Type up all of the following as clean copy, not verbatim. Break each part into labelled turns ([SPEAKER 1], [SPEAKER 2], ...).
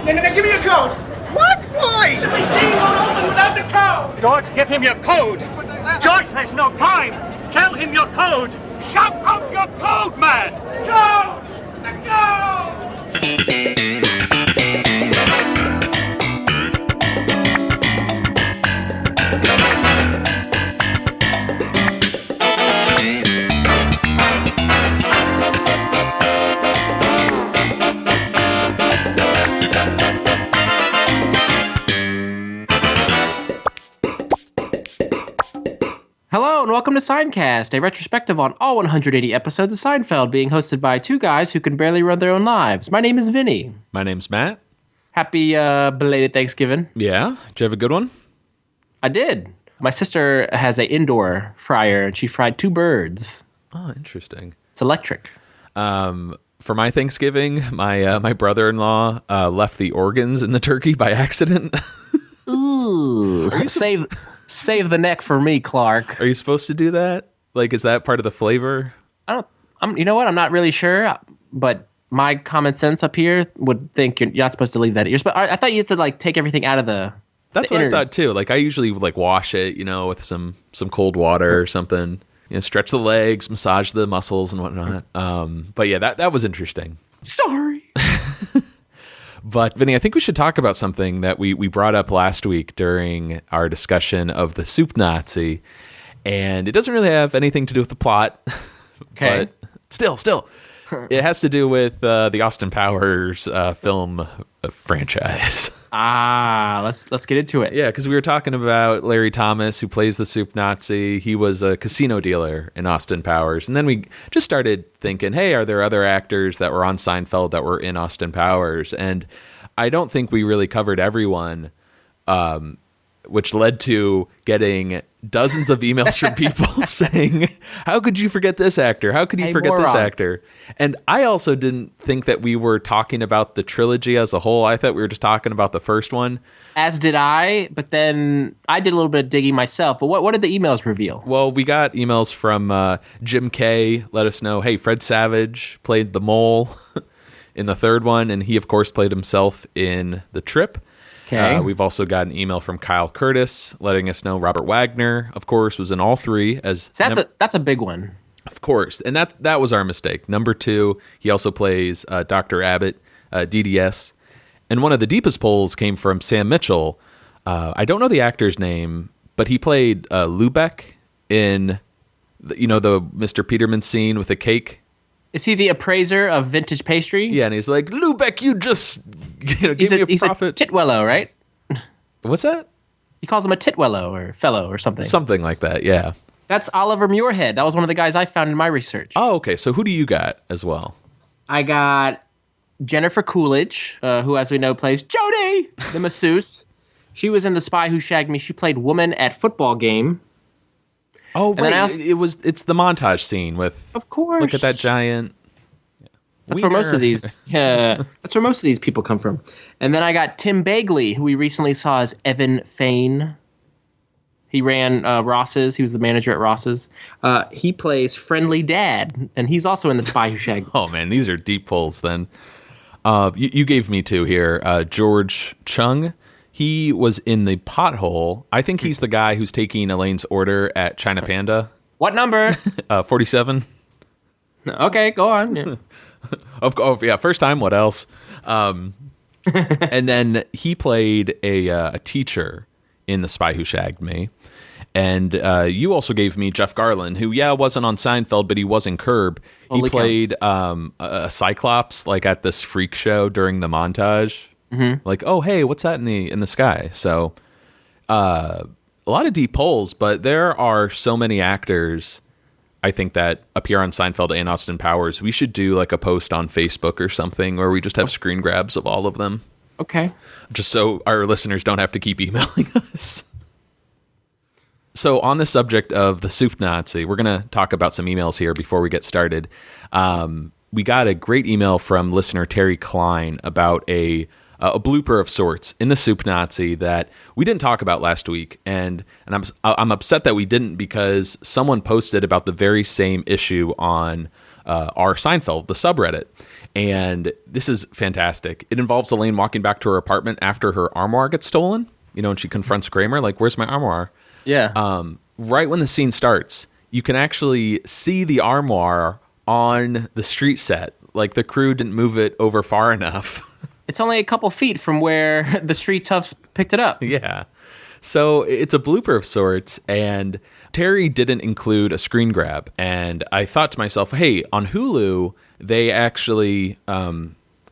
[SPEAKER 1] No, give me your code. What? Why? The machine won't open without the code.
[SPEAKER 2] George, give him your code. George, there's no time. Tell him your code. Shout out your code, man.
[SPEAKER 1] Go! Let's go!
[SPEAKER 3] Hello and welcome to Seincast, a retrospective on all 180 episodes of Seinfeld, being hosted by two guys who can barely run their own lives. My name is Vinnie.
[SPEAKER 4] My name's Matt.
[SPEAKER 3] Happy belated Thanksgiving.
[SPEAKER 4] Yeah? Did you have a good one?
[SPEAKER 3] I did. My sister has an indoor fryer, and she fried 2 birds.
[SPEAKER 4] Oh, interesting.
[SPEAKER 3] It's electric.
[SPEAKER 4] For my Thanksgiving, my brother-in-law left the organs in the turkey by accident.
[SPEAKER 3] Ooh. Save the neck for me, Clark.
[SPEAKER 4] Are you supposed to do that? Like, is that part of the flavor?
[SPEAKER 3] You know what? I'm not really sure, but my common sense up here would think you're not supposed to leave that. I thought you had to like take everything out of the.
[SPEAKER 4] That's what innards. I thought too. Like, I usually would like wash it, with some cold water or something. Stretch the legs, massage the muscles and whatnot. But yeah, that was interesting.
[SPEAKER 3] Sorry.
[SPEAKER 4] But, Vinny, I think we should talk about something that we brought up last week during our discussion of the Soup Nazi. And it doesn't really have anything to do with the plot.
[SPEAKER 3] Okay.
[SPEAKER 4] But still, it has to do with the Austin Powers film franchise.
[SPEAKER 3] Let's get into it.
[SPEAKER 4] Yeah, because we were talking about Larry Thomas, who plays the Soup Nazi. He was a casino dealer in Austin Powers. And then we just started thinking, hey, are there other actors that were on Seinfeld that were in Austin Powers? And I don't think we really covered everyone, which led to getting dozens of emails from people saying, how could you forget this actor? How could you forget
[SPEAKER 3] morons.
[SPEAKER 4] this actor? And I also didn't think that we were talking about the trilogy as a whole. I thought we were just talking about the first one.
[SPEAKER 3] As did I, but then I did a little bit of digging myself. But what did the emails reveal?
[SPEAKER 4] Well, we got emails from Jim Kay, let us know, hey, Fred Savage played the mole in the third one, and he, of course, played himself in The Trip.
[SPEAKER 3] Okay.
[SPEAKER 4] We've also got an email from Kyle Curtis letting us know Robert Wagner, of course, was in all 3.
[SPEAKER 3] That's a big one.
[SPEAKER 4] Of course, and that was our mistake. Number 2, he also plays Dr. Abbott, DDS. And one of the deepest polls came from Sam Mitchell. I don't know the actor's name, but he played Lubeck in, the Mr. Peterman scene with the cake.
[SPEAKER 3] Is he the appraiser of vintage pastry?
[SPEAKER 4] Yeah, and he's like, Lubeck, you just gave me a profit.
[SPEAKER 3] He's a titwellow, right?
[SPEAKER 4] What's that?
[SPEAKER 3] He calls him a titwellow or fellow or something.
[SPEAKER 4] Something like that, yeah.
[SPEAKER 3] That's Oliver Muirhead. That was one of the guys I found in my research.
[SPEAKER 4] Oh, okay. So who do you got as well?
[SPEAKER 3] I got Jennifer Coolidge, who, as we know, plays Jody, the masseuse. She was in The Spy Who Shagged Me. She played Woman at Football Game.
[SPEAKER 4] Oh, right. It's the montage scene with.
[SPEAKER 3] Of course.
[SPEAKER 4] Look at that giant.
[SPEAKER 3] That's where most of these. Yeah, that's where most of these people come from. And then I got Tim Bagley, who we recently saw as Evan Fane. He ran Ross's. He was the manager at Ross's. He plays Friendly Dad, and he's also in The Spy Who Shagged Me.
[SPEAKER 4] Oh man, these are deep pulls. Then you gave me 2 here. George Chung. He was in The Pothole. I think he's the guy who's taking Elaine's order at China Panda.
[SPEAKER 3] What number?
[SPEAKER 4] 47.
[SPEAKER 3] Okay, go on. Yeah.
[SPEAKER 4] Yeah, first time. What else? And then he played a teacher in The Spy Who Shagged Me. And you also gave me Jeff Garlin, who, wasn't on Seinfeld, but he was in Curb. He played a Cyclops, like at this freak show during the montage. Mm-hmm. Like, oh, hey, what's that in the sky? So a lot of deep pulls, but there are so many actors, I think, that appear on Seinfeld and Austin Powers. We should do like a post on Facebook or something where we just have screen grabs of all of them.
[SPEAKER 3] Okay.
[SPEAKER 4] Just so our listeners don't have to keep emailing us. So on the subject of the Soup Nazi, we're going to talk about some emails here before we get started. We got a great email from listener Terry Klein about a blooper of sorts in the Soup Nazi that we didn't talk about last week, and I'm upset that we didn't, because someone posted about the very same issue on r Seinfeld, the subreddit. And this is fantastic. It involves Elaine walking back to her apartment after her armoire gets stolen, and she confronts Kramer, like, where's my armoire?
[SPEAKER 3] Yeah.
[SPEAKER 4] Right when the scene starts, you can actually see the armoire on the street set. Like, the crew didn't move it over far enough.
[SPEAKER 3] It's only a couple feet from where the street toughs picked it up.
[SPEAKER 4] Yeah. So it's a blooper of sorts, and Terry didn't include a screen grab. And I thought to myself, hey, on Hulu, they actually,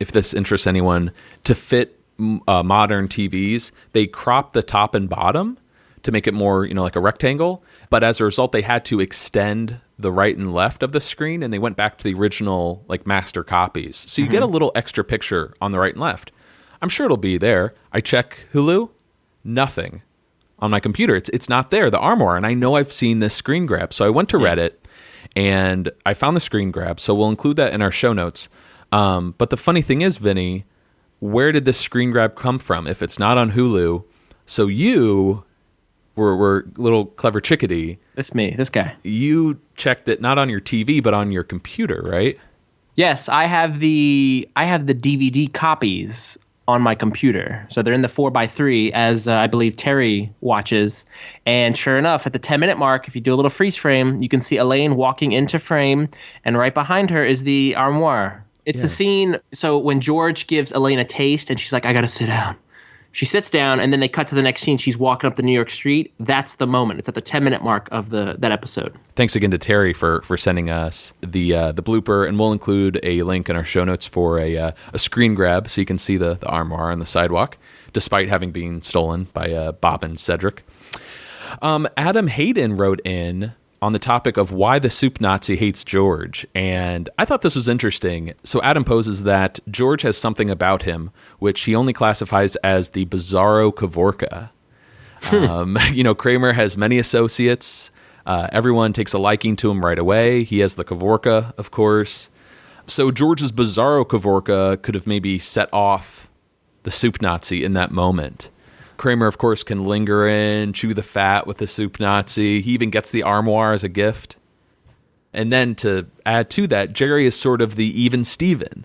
[SPEAKER 4] if this interests anyone, to fit modern TVs, they crop the top and bottom to make it more, like a rectangle. But as a result, they had to extend the right and left of the screen, and they went back to the original, like, master copies. So you get a little extra picture on the right and left. I'm sure it'll be there. I check Hulu, nothing on my computer. It's not there, the armoire, and I know I've seen this screen grab. So I went to Reddit, and I found the screen grab. So we'll include that in our show notes. But the funny thing is, Vinny, where did this screen grab come from if it's not on Hulu? So you were little clever chickadee.
[SPEAKER 3] This guy.
[SPEAKER 4] You checked it not on your TV, but on your computer, right?
[SPEAKER 3] Yes, I have the DVD copies on my computer. So they're in the 4x3 as I believe Terry watches. And sure enough, at the 10-minute mark, if you do a little freeze frame, you can see Elaine walking into frame, and right behind her is the armoire. It's the scene, so when George gives Elaine a taste and she's like, I gotta sit down. She sits down, and then they cut to the next scene. She's walking up the New York street. That's the moment. It's at the 10-minute mark of that episode. Thanks
[SPEAKER 4] again to Terry for sending us the blooper, and we'll include a link in our show notes for a screen grab so you can see the armoire on the sidewalk, despite having been stolen by Bob and Cedric. Adam Hayden wrote in on the topic of why the soup Nazi hates George. And I thought this was interesting. So Adam poses that George has something about him which he only classifies as the bizarro Kavorka. Kramer has many associates. Everyone takes a liking to him right away. He has the Kavorka, of course. So George's bizarro Kavorka could have maybe set off the soup Nazi in that moment. Kramer, of course, can linger in, chew the fat with the soup Nazi. He even gets the armoire as a gift. And then to add to that, Jerry is sort of the even Steven.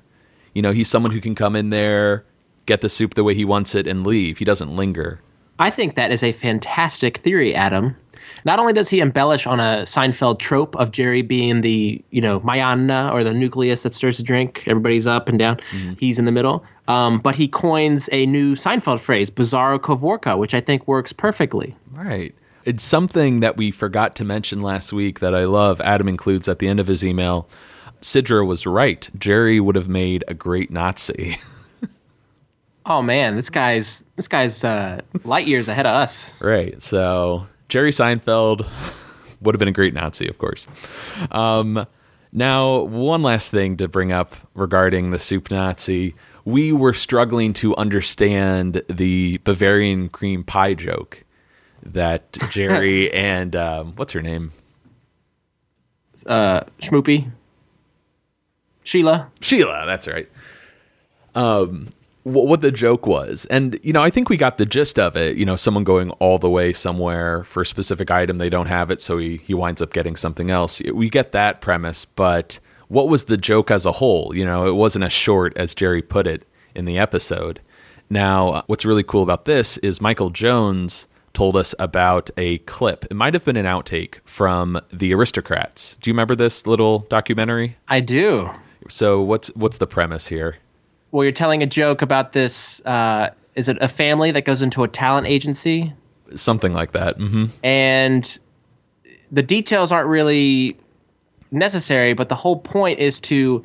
[SPEAKER 4] He's someone who can come in there, get the soup the way he wants it, and leave. He doesn't linger.
[SPEAKER 3] I think that is a fantastic theory, Adam. Not only does he embellish on a Seinfeld trope of Jerry being the, Mayanna, or the nucleus that stirs the drink, everybody's up and down, he's in the middle, but he coins a new Seinfeld phrase, bizarro Kavorka, which I think works perfectly.
[SPEAKER 4] Right. It's something that we forgot to mention last week that I love. Adam includes at the end of his email. Sidra was right. Jerry would have made a great Nazi.
[SPEAKER 3] Oh man, this guy's light years ahead of us.
[SPEAKER 4] Right. So Jerry Seinfeld would have been a great Nazi, of course. Now, one last thing to bring up regarding the soup Nazi. We were struggling to understand the Bavarian Cream Pie joke that Jerry and what's her name?
[SPEAKER 3] Schmoopy. Sheila,
[SPEAKER 4] that's right. What the joke was. And, I think we got the gist of it. Someone going all the way somewhere for a specific item, they don't have it, so he winds up getting something else. We get that premise, but what was the joke as a whole? It wasn't as short as Jerry put it in the episode. Now, what's really cool about this is Michael Jones told us about a clip. It might have been an outtake from The Aristocrats. Do you remember this little documentary?
[SPEAKER 3] I do.
[SPEAKER 4] So what's the premise here?
[SPEAKER 3] Well, you're telling a joke about this, is it a family that goes into a talent agency?
[SPEAKER 4] Something like that. Mm-hmm.
[SPEAKER 3] And the details aren't really necessary, but the whole point is to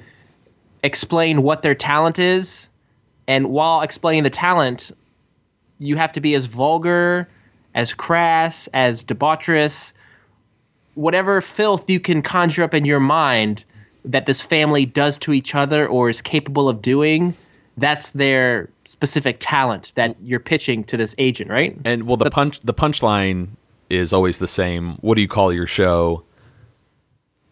[SPEAKER 3] explain what their talent is. And while explaining the talent, you have to be as vulgar, as crass, as debaucherous, whatever filth you can conjure up in your mind that this family does to each other or is capable of doing, that's their specific talent that you're pitching to this agent, right?
[SPEAKER 4] And well, the punchline is always the same. What do you call your show?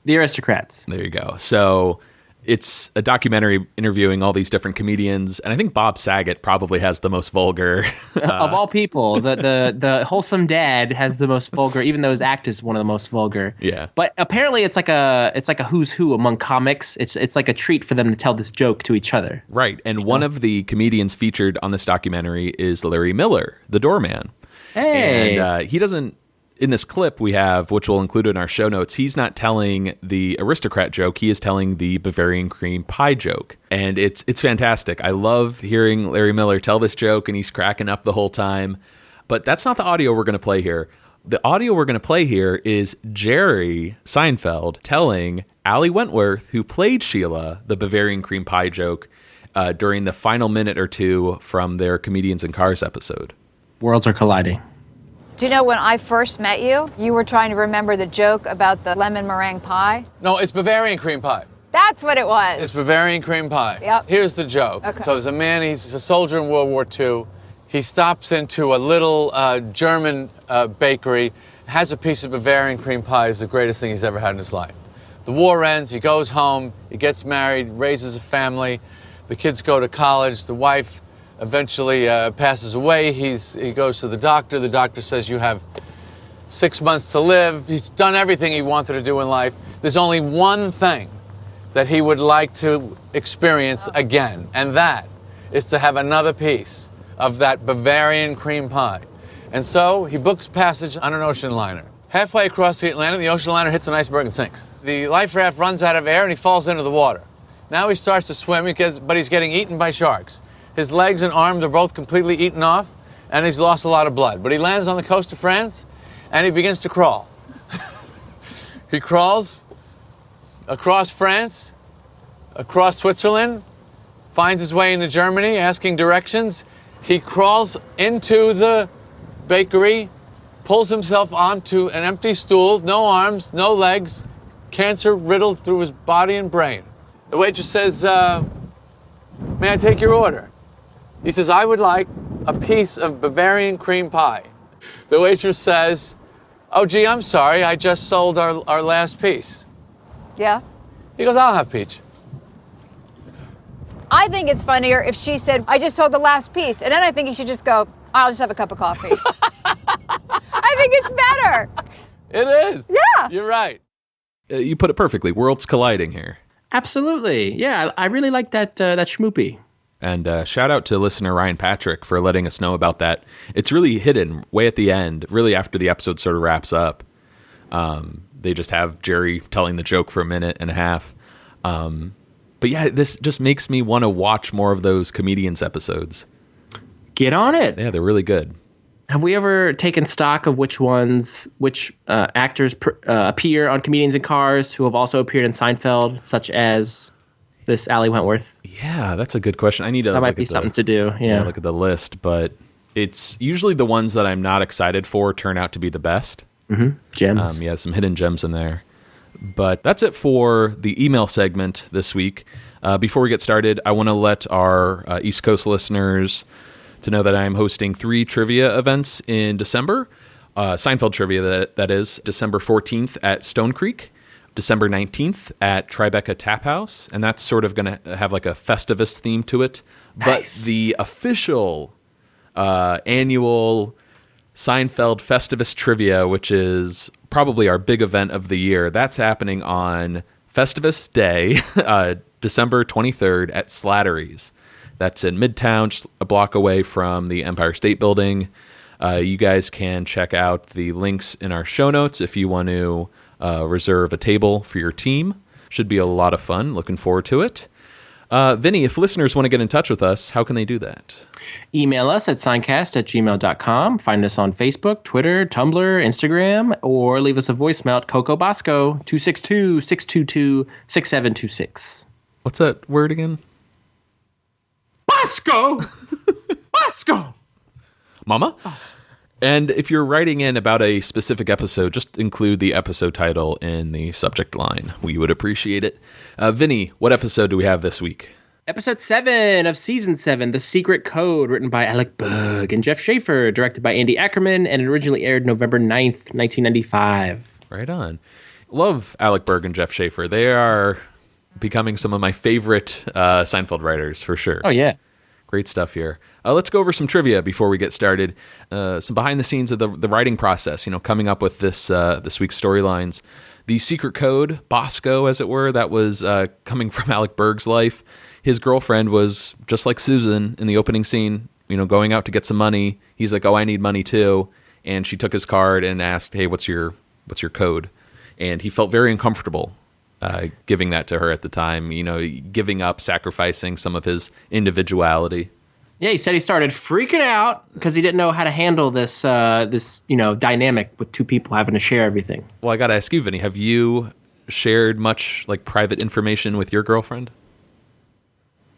[SPEAKER 3] The Aristocrats.
[SPEAKER 4] There you go. So It's a documentary interviewing all these different comedians, and I think Bob Saget probably has the most vulgar.
[SPEAKER 3] Of all people, the wholesome dad has the most vulgar, even though his act is one of the most vulgar.
[SPEAKER 4] Yeah.
[SPEAKER 3] But apparently, it's like a who's who among comics. It's like a treat for them to tell this joke to each other.
[SPEAKER 4] Right, and one of the comedians featured on this documentary is Larry Miller, the doorman.
[SPEAKER 3] Hey,
[SPEAKER 4] And he doesn't. In this clip we have, which we'll include in our show notes, he's not telling the aristocrat joke. He is telling the Bavarian cream pie joke. And it's fantastic. I love hearing Larry Miller tell this joke, and he's cracking up the whole time. But that's not the audio we're going to play here. The audio we're going to play here is Jerry Seinfeld telling Allie Wentworth, who played Sheila, the Bavarian cream pie joke during the final minute or two from their Comedians in Cars episode.
[SPEAKER 3] worlds are colliding.
[SPEAKER 5] Do you know when I first met you, you were trying to remember the joke about the lemon meringue pie?
[SPEAKER 6] No, it's Bavarian cream pie.
[SPEAKER 5] That's what it was.
[SPEAKER 6] It's Bavarian cream pie.
[SPEAKER 5] Yep.
[SPEAKER 6] Here's the joke.
[SPEAKER 5] Okay.
[SPEAKER 6] So there's a man, he's a soldier in World War II. He stops into a little German bakery, has a piece of Bavarian cream pie. It's the greatest thing he's ever had in his life. The war ends, he goes home, he gets married, raises a family. The kids go to college, the wife eventually passes away. He goes to the doctor. The doctor says, you have 6 months to live. He's done everything he wanted to do in life. There's only one thing that he would like to experience again, and that is to have another piece of that Bavarian cream pie. And so he books passage on an ocean liner. Halfway across the Atlantic, the ocean liner hits an iceberg and sinks. The life raft runs out of air and he falls into the water. Now he starts to swim, but he's getting eaten by sharks. His legs and arms are both completely eaten off, and he's lost a lot of blood. But he lands on the coast of France, and he begins to crawl. He crawls across France, across Switzerland, finds his way into Germany, asking directions. He crawls into the bakery, pulls himself onto an empty stool, no arms, no legs, cancer riddled through his body and brain. The waitress says, may I take your order? He says, I would like a piece of Bavarian cream pie. The waitress says, oh, gee, I'm sorry, I just sold our last piece.
[SPEAKER 5] Yeah.
[SPEAKER 6] He goes, I'll have peach.
[SPEAKER 5] I think it's funnier if she said, I just sold the last piece. And then I think you should just go, I'll just have a cup of coffee. I think it's better.
[SPEAKER 6] It is.
[SPEAKER 5] Yeah.
[SPEAKER 6] You're right.
[SPEAKER 4] You put it perfectly. Worlds colliding here.
[SPEAKER 3] Absolutely. Yeah, I really like that schmoopy.
[SPEAKER 4] And shout out to listener Ryan Patrick for letting us know about that. It's really hidden way at the end, really after the episode sort of wraps up. They just have Jerry telling the joke for a minute and a half. But yeah, this just makes me want to watch more of those Comedians episodes.
[SPEAKER 3] Get on it.
[SPEAKER 4] Yeah, they're really good.
[SPEAKER 3] Have we ever taken stock of which actors appear on Comedians in Cars who have also appeared in Seinfeld, such as this Allie Wentworth?
[SPEAKER 4] Yeah, that's a good question. I need to.
[SPEAKER 3] That might be something to do. Yeah,
[SPEAKER 4] look at the list, but it's usually the ones that I'm not excited for turn out to be the best.
[SPEAKER 3] Mm-hmm. Gems.
[SPEAKER 4] Yeah, some hidden gems in there. But that's it for the email segment this week. Before we get started, I want to let our East Coast listeners to know that I'm hosting 3 trivia events in December. Seinfeld trivia, that is, December 14th at Stone Creek, December 19th at Tribeca Tap House, and that's sort of going to have like a Festivus theme to it.
[SPEAKER 3] Nice.
[SPEAKER 4] But the official annual Seinfeld Festivus trivia, which is probably our big event of the year, that's happening on Festivus Day, December 23rd at Slattery's. That's in Midtown, just a block away from the Empire State Building. You guys can check out the links in our show notes if you want to reserve a table for your team. Should be a lot of fun. Looking forward to it. Vinny, if listeners want to get in touch with us, how can they do that?
[SPEAKER 3] Email us at seincast@gmail.com. Find us on Facebook, Twitter, Tumblr, Instagram, or leave us a voicemail at Coco Bosco, 262-622-6726.
[SPEAKER 4] What's that word again?
[SPEAKER 3] Bosco! Bosco!
[SPEAKER 4] Mama? And if you're writing in about a specific episode, just include the episode title in the subject line. We would appreciate it. Vinny, what episode do we have this week?
[SPEAKER 3] Episode 7 of Season 7, The Secret Code, written by Alec Berg and Jeff Schaefer, directed by Andy Ackerman, and it originally aired November 9th, 1995.
[SPEAKER 4] Right on. Love Alec Berg and Jeff Schaefer. They are becoming some of my favorite Seinfeld writers for sure.
[SPEAKER 3] Oh, yeah.
[SPEAKER 4] Great stuff here. Let's go over some trivia before we get started. Some behind the scenes of the writing process, coming up with this week's storylines. The secret code, Bosco, as it were, that was coming from Alec Berg's life. His girlfriend was just like Susan in the opening scene, going out to get some money. He's like, oh, I need money too. And she took his card and asked, hey, what's your code? And he felt very uncomfortable giving that to her at the time, giving up, sacrificing some of his individuality.
[SPEAKER 3] Yeah, he said he started freaking out because he didn't know how to handle this dynamic with two people having to share everything.
[SPEAKER 4] Well, I got to ask you, Vinny, have you shared much like private information with your girlfriend?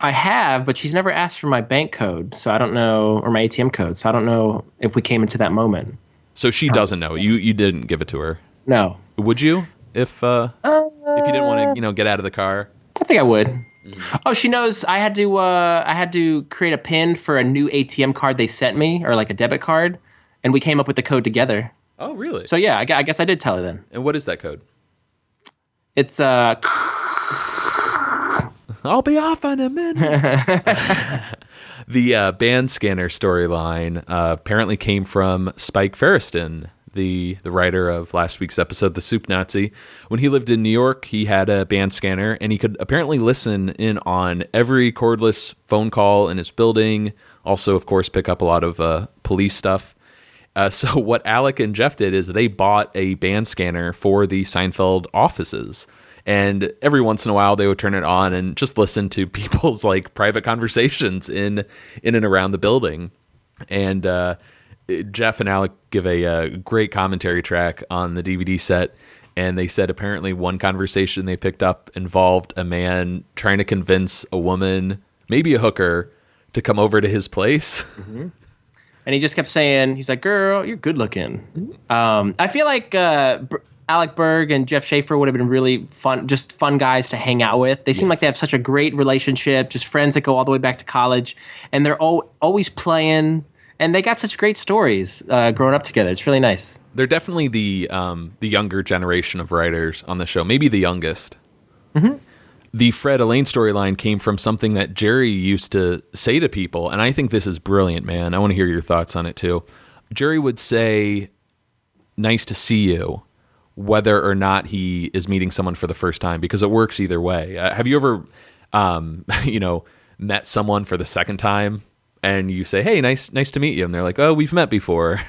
[SPEAKER 3] I have, but she's never asked for my bank code, so I don't know, or my ATM code, so I don't know if we came into that moment.
[SPEAKER 4] So she doesn't know. You didn't give it to her.
[SPEAKER 3] No.
[SPEAKER 4] Would you if you didn't want to get out of the car?
[SPEAKER 3] I think I would. Mm-hmm. Oh, she knows I had to create a PIN for a new ATM card they sent me, or like a debit card, and we came up with the code together.
[SPEAKER 4] Oh, really?
[SPEAKER 3] So yeah, I guess I did tell her then.
[SPEAKER 4] And what is that code?
[SPEAKER 3] It's
[SPEAKER 4] I'll be off in a minute. The band scanner storyline apparently came from Spike Feresten, the writer of last week's episode, The Soup Nazi. When he lived in New York, he had a band scanner, and he could apparently listen in on every cordless phone call in his building. Also, of course, pick up a lot of police stuff. So what Alec and Jeff did is they bought a band scanner for the Seinfeld offices. And every once in a while, they would turn it on and just listen to people's like private conversations in and around the building. And Jeff and Alec give a great commentary track on the DVD set. And they said apparently one conversation they picked up involved a man trying to convince a woman, maybe a hooker, to come over to his place.
[SPEAKER 3] Mm-hmm. And he just kept saying, he's like, girl, you're good looking. I feel like Alec Berg and Jeff Schaefer would have been really fun guys to hang out with. They seem like they have such a great relationship, just friends that go all the way back to college. And they're always playing, and they got such great stories growing up together. It's really nice.
[SPEAKER 4] They're definitely the younger generation of writers on the show, maybe the youngest.
[SPEAKER 3] Mm-hmm.
[SPEAKER 4] The Fred Elaine storyline came from something that Jerry used to say to people, and I think this is brilliant, man. I want to hear your thoughts on it, too. Jerry would say, nice to see you, whether or not he is meeting someone for the first time, because it works either way. Have you ever, met someone for the second time, and you say, hey, nice to meet you, and they're like, oh, we've met before.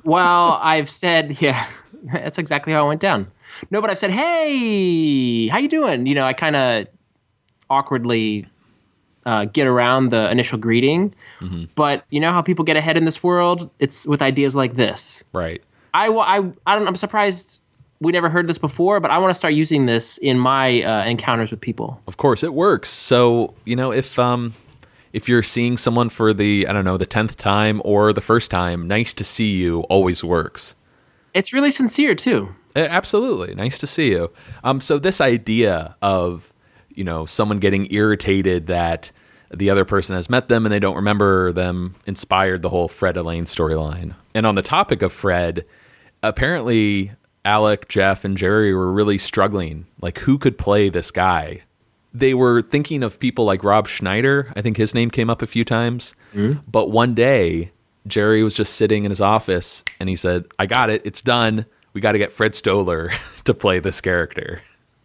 [SPEAKER 3] Well, I've said, yeah, that's exactly how it went down. No, but I've said, hey, how you doing? I kind of awkwardly get around the initial greeting. Mm-hmm. But you know how people get ahead in this world? It's with ideas like this.
[SPEAKER 4] Right.
[SPEAKER 3] I'm surprised we never heard this before, but I want to start using this in my encounters with people.
[SPEAKER 4] Of course, it works. So, if you're seeing someone for the 10th time or the first time, nice to see you always works.
[SPEAKER 3] It's really sincere, too.
[SPEAKER 4] Absolutely. Nice to see you. So this idea of, someone getting irritated that the other person has met them and they don't remember them inspired the whole Fred Elaine storyline. And on the topic of Fred, apparently Alec, Jeff, and Jerry were really struggling. Like, who could play this guy? They were thinking of people like Rob Schneider. I think his name came up a few times. Mm-hmm. But one day, Jerry was just sitting in his office and he said, I got it. It's done. We got to get Fred Stoller to play this character.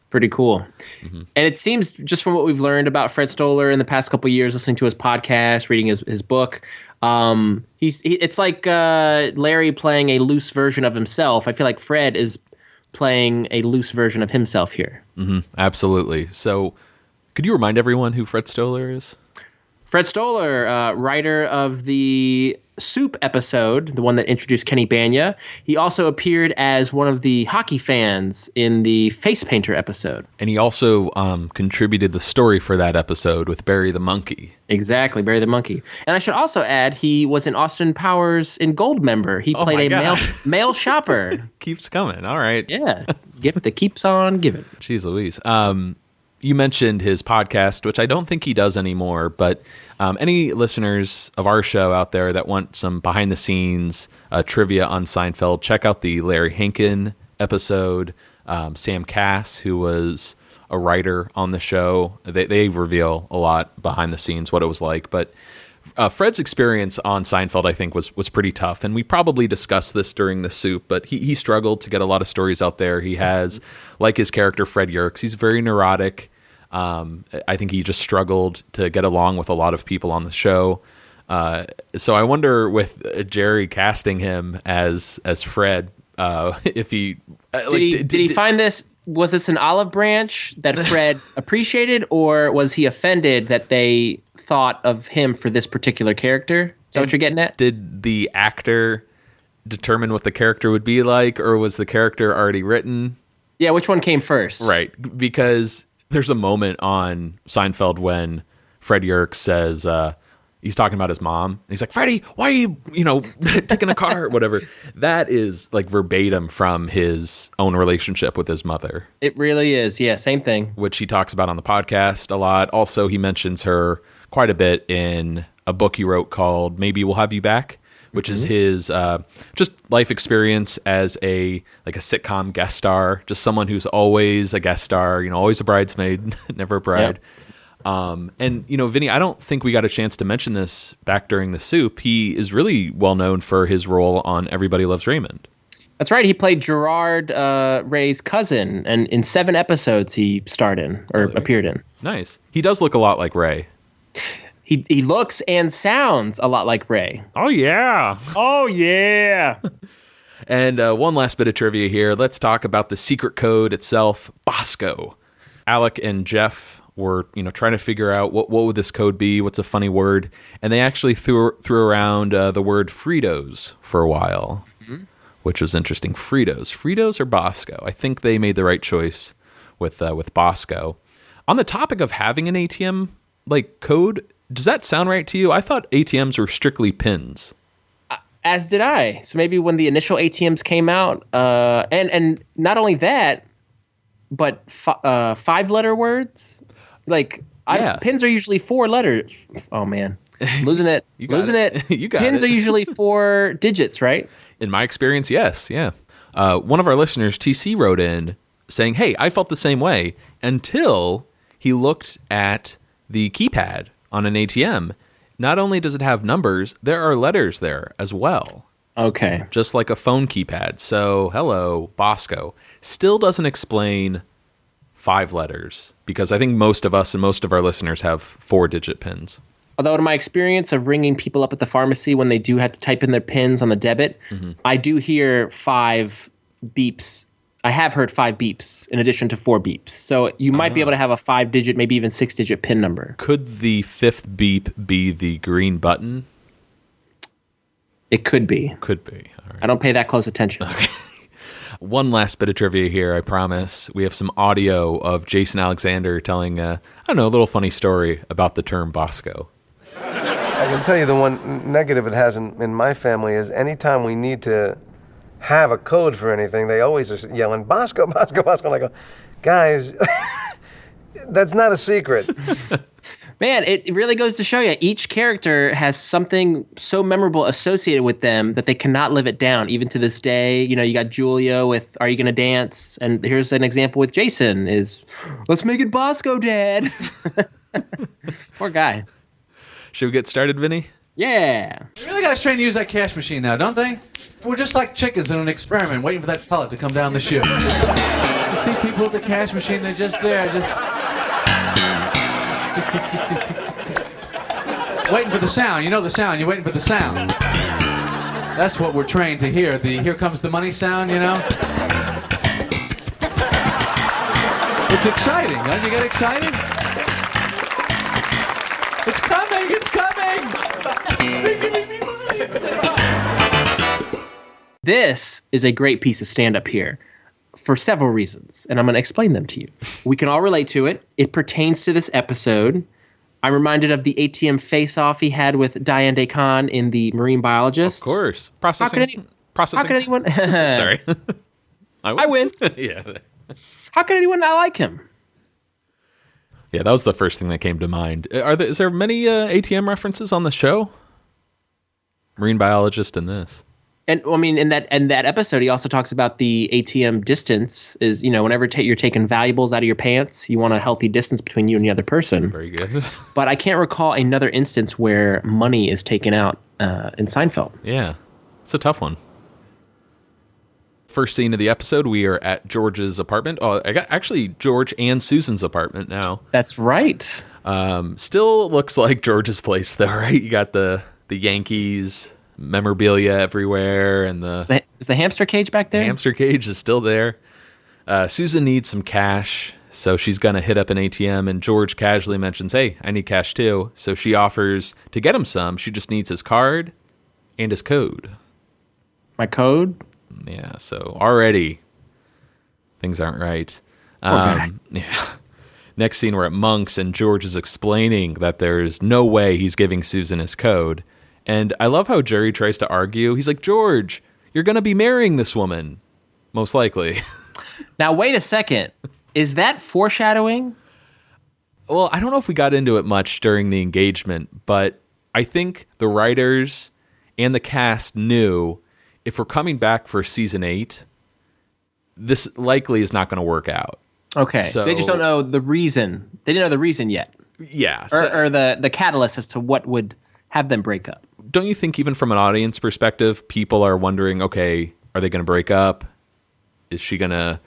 [SPEAKER 3] Pretty cool. Mm-hmm. And it seems, just from what we've learned about Fred Stoller in the past couple of years, listening to his podcast, reading his book, it's like Larry playing a loose version of himself. I feel like Fred is playing a loose version of himself here.
[SPEAKER 4] Mm-hmm. Absolutely. So could you remind everyone who Fred Stoller is?
[SPEAKER 3] Fred Stoller, writer of the Soup episode, the one that introduced Kenny Banya. He also appeared as one of the hockey fans in the Face Painter episode.
[SPEAKER 4] And he also contributed the story for that episode with Barry the Monkey.
[SPEAKER 3] Exactly, Barry the Monkey. And I should also add, he was in Austin Powers in Goldmember. He played a mail shopper.
[SPEAKER 4] Keeps coming. All right.
[SPEAKER 3] Yeah. Gift that keeps on giving.
[SPEAKER 4] Jeez Louise. You mentioned his podcast, which I don't think he does anymore, but any listeners of our show out there that want some behind-the-scenes trivia on Seinfeld, check out the Larry Hankin episode. Sam Cass, who was a writer on the show. They reveal a lot behind the scenes, what it was like. But Fred's experience on Seinfeld, I think, was pretty tough. And we probably discussed this during the soup, but he struggled to get a lot of stories out there. He has, like his character, Fred Yerkes, he's very neurotic. I think he just struggled to get along with a lot of people on the show. So I wonder with Jerry casting him as Fred, if he
[SPEAKER 3] did he find this? Was this an olive branch that Fred appreciated, or was he offended that they thought of him for this particular character? Is that what you're getting at?
[SPEAKER 4] Did the actor determine what the character would be like, or was the character already written?
[SPEAKER 3] Yeah, which one came first?
[SPEAKER 4] Right, because there's a moment on Seinfeld when Fred Yerkes says, he's talking about his mom. And he's like, Freddie, why are you, taking a car or whatever? That is like verbatim from his own relationship with his mother.
[SPEAKER 3] It really is. Yeah, same thing.
[SPEAKER 4] Which he talks about on the podcast a lot. Also, he mentions her quite a bit in a book he wrote called Maybe We'll Have You Back, which is his just life experience as a sitcom guest star, just someone who's always a guest star, always a bridesmaid, never a bride. Yep. And Vinny, I don't think we got a chance to mention this back during the soup. He is really well known for his role on Everybody Loves Raymond.
[SPEAKER 3] That's right. He played Gerard Ray's cousin, and in 7 episodes he starred in or appeared in.
[SPEAKER 4] Nice. He does look a lot like Ray.
[SPEAKER 3] He looks and sounds a lot like Ray.
[SPEAKER 4] Oh yeah.
[SPEAKER 3] Oh yeah.
[SPEAKER 4] And one last bit of trivia here. Let's talk about the secret code itself, Bosco. Alec and Jeff were trying to figure out what would this code be, what's a funny word, and they actually threw around the word Fritos for a while, which was interesting. Fritos or Bosco? I think they made the right choice with Bosco. On the topic of having an ATM code, does that sound right to you? I thought ATMs were strictly pins.
[SPEAKER 3] As did I. So maybe when the initial ATMs came out, and not only that, but 5-letter words. Pins are usually 4 letters. Oh man, losing it.
[SPEAKER 4] You got
[SPEAKER 3] Pins
[SPEAKER 4] it.
[SPEAKER 3] are usually 4 digits, right?
[SPEAKER 4] In my experience, yes. Yeah. One of our listeners, TC, wrote in saying, "Hey, I felt the same way until he looked at the keypad on an ATM. Not only does it have numbers, there are letters there as well.
[SPEAKER 3] Okay.
[SPEAKER 4] Just like a phone keypad. So, hello, Bosco. Still doesn't explain 5 letters, because I think most of us and most of our listeners have 4-digit pins.
[SPEAKER 3] Although in my experience of ringing people up at the pharmacy when they do have to type in their pins on the debit, I do hear 5 beeps. I have heard 5 beeps in addition to 4 beeps. So you might be able to have a 5-digit, maybe even 6-digit pin number.
[SPEAKER 4] Could the 5th beep be the green button?
[SPEAKER 3] It could be.
[SPEAKER 4] Could be. All right.
[SPEAKER 3] I don't pay that close attention.
[SPEAKER 4] Okay. One last bit of trivia here, I promise. We have some audio of Jason Alexander telling, a little funny story about the term Bosco.
[SPEAKER 7] I can tell you the one negative it has in my family is anytime we need to have a code for anything, they always are yelling, Bosco, Bosco, Bosco. And I go, guys, that's not a secret.
[SPEAKER 3] Man, it really goes to show you, each character has something so memorable associated with them that they cannot live it down, even to this day. You got Julia with Are You Gonna Dance? And here's an example with Jason is, let's make it Bosco, Dad. Poor guy.
[SPEAKER 4] Should we get started, Vinny?
[SPEAKER 3] Yeah.
[SPEAKER 6] They really got us trained to use that cash machine now, don't they? We're just like chickens in an experiment, waiting for that pellet to come down the chute. You see people at the cash machine, they're just there, tick, tick, tick, tick, tick, tick, tick. Waiting for the sound. You know the sound. You're waiting for the sound. That's what we're trained to hear. The here comes the money sound, It's exciting. Don't you get excited? It's coming. It's coming. They're giving me money.
[SPEAKER 3] This is a great piece of stand-up here for several reasons, and I'm going to explain them to you. We can all relate to it. It pertains to this episode. I'm reminded of the ATM face-off he had with Diane Day Khan in the Marine Biologist.
[SPEAKER 4] Of course. Processing.
[SPEAKER 3] How could anyone...
[SPEAKER 4] Sorry.
[SPEAKER 3] I win.
[SPEAKER 4] Yeah.
[SPEAKER 3] How could anyone not like him?
[SPEAKER 4] Yeah, that was the first thing that came to mind. Is there many ATM references on the show? Marine Biologist and this.
[SPEAKER 3] And I mean, in that episode, he also talks about the ATM distance is, whenever you're taking valuables out of your pants, you want a healthy distance between you and the other person.
[SPEAKER 4] Very good.
[SPEAKER 3] But I can't recall another instance where money is taken out in Seinfeld.
[SPEAKER 4] Yeah, it's a tough one. First scene of the episode, we are at George's apartment. Oh, I got actually George and Susan's apartment now.
[SPEAKER 3] That's right.
[SPEAKER 4] Still looks like George's place, though, right? You got the Yankees memorabilia everywhere, and
[SPEAKER 3] is the hamster cage back there?
[SPEAKER 4] The hamster cage is still there. Susan needs some cash, so she's gonna hit up an ATM, and George casually mentions, "Hey, I need cash too." So she offers to get him some. She just needs his card and his code.
[SPEAKER 3] My code?
[SPEAKER 4] Yeah. So already things aren't right. Yeah. Next scene, we're at Monk's, and George is explaining that there's no way he's giving Susan his code. And I love how Jerry tries to argue. He's like, "George, you're going to be marrying this woman, most likely."
[SPEAKER 3] Now, wait a second. Is that foreshadowing?
[SPEAKER 4] Well, I don't know if we got into it much during the engagement, but I think the writers and the cast knew if we're coming back for season 8, this likely is not going to work out.
[SPEAKER 3] Okay.
[SPEAKER 4] So,
[SPEAKER 3] they just don't know the reason. They didn't know the reason yet.
[SPEAKER 4] Yeah.
[SPEAKER 3] Or the catalyst as to what would have them break up.
[SPEAKER 4] Don't you think even from an audience perspective, people are wondering, okay, are they going to break up? Is she going to,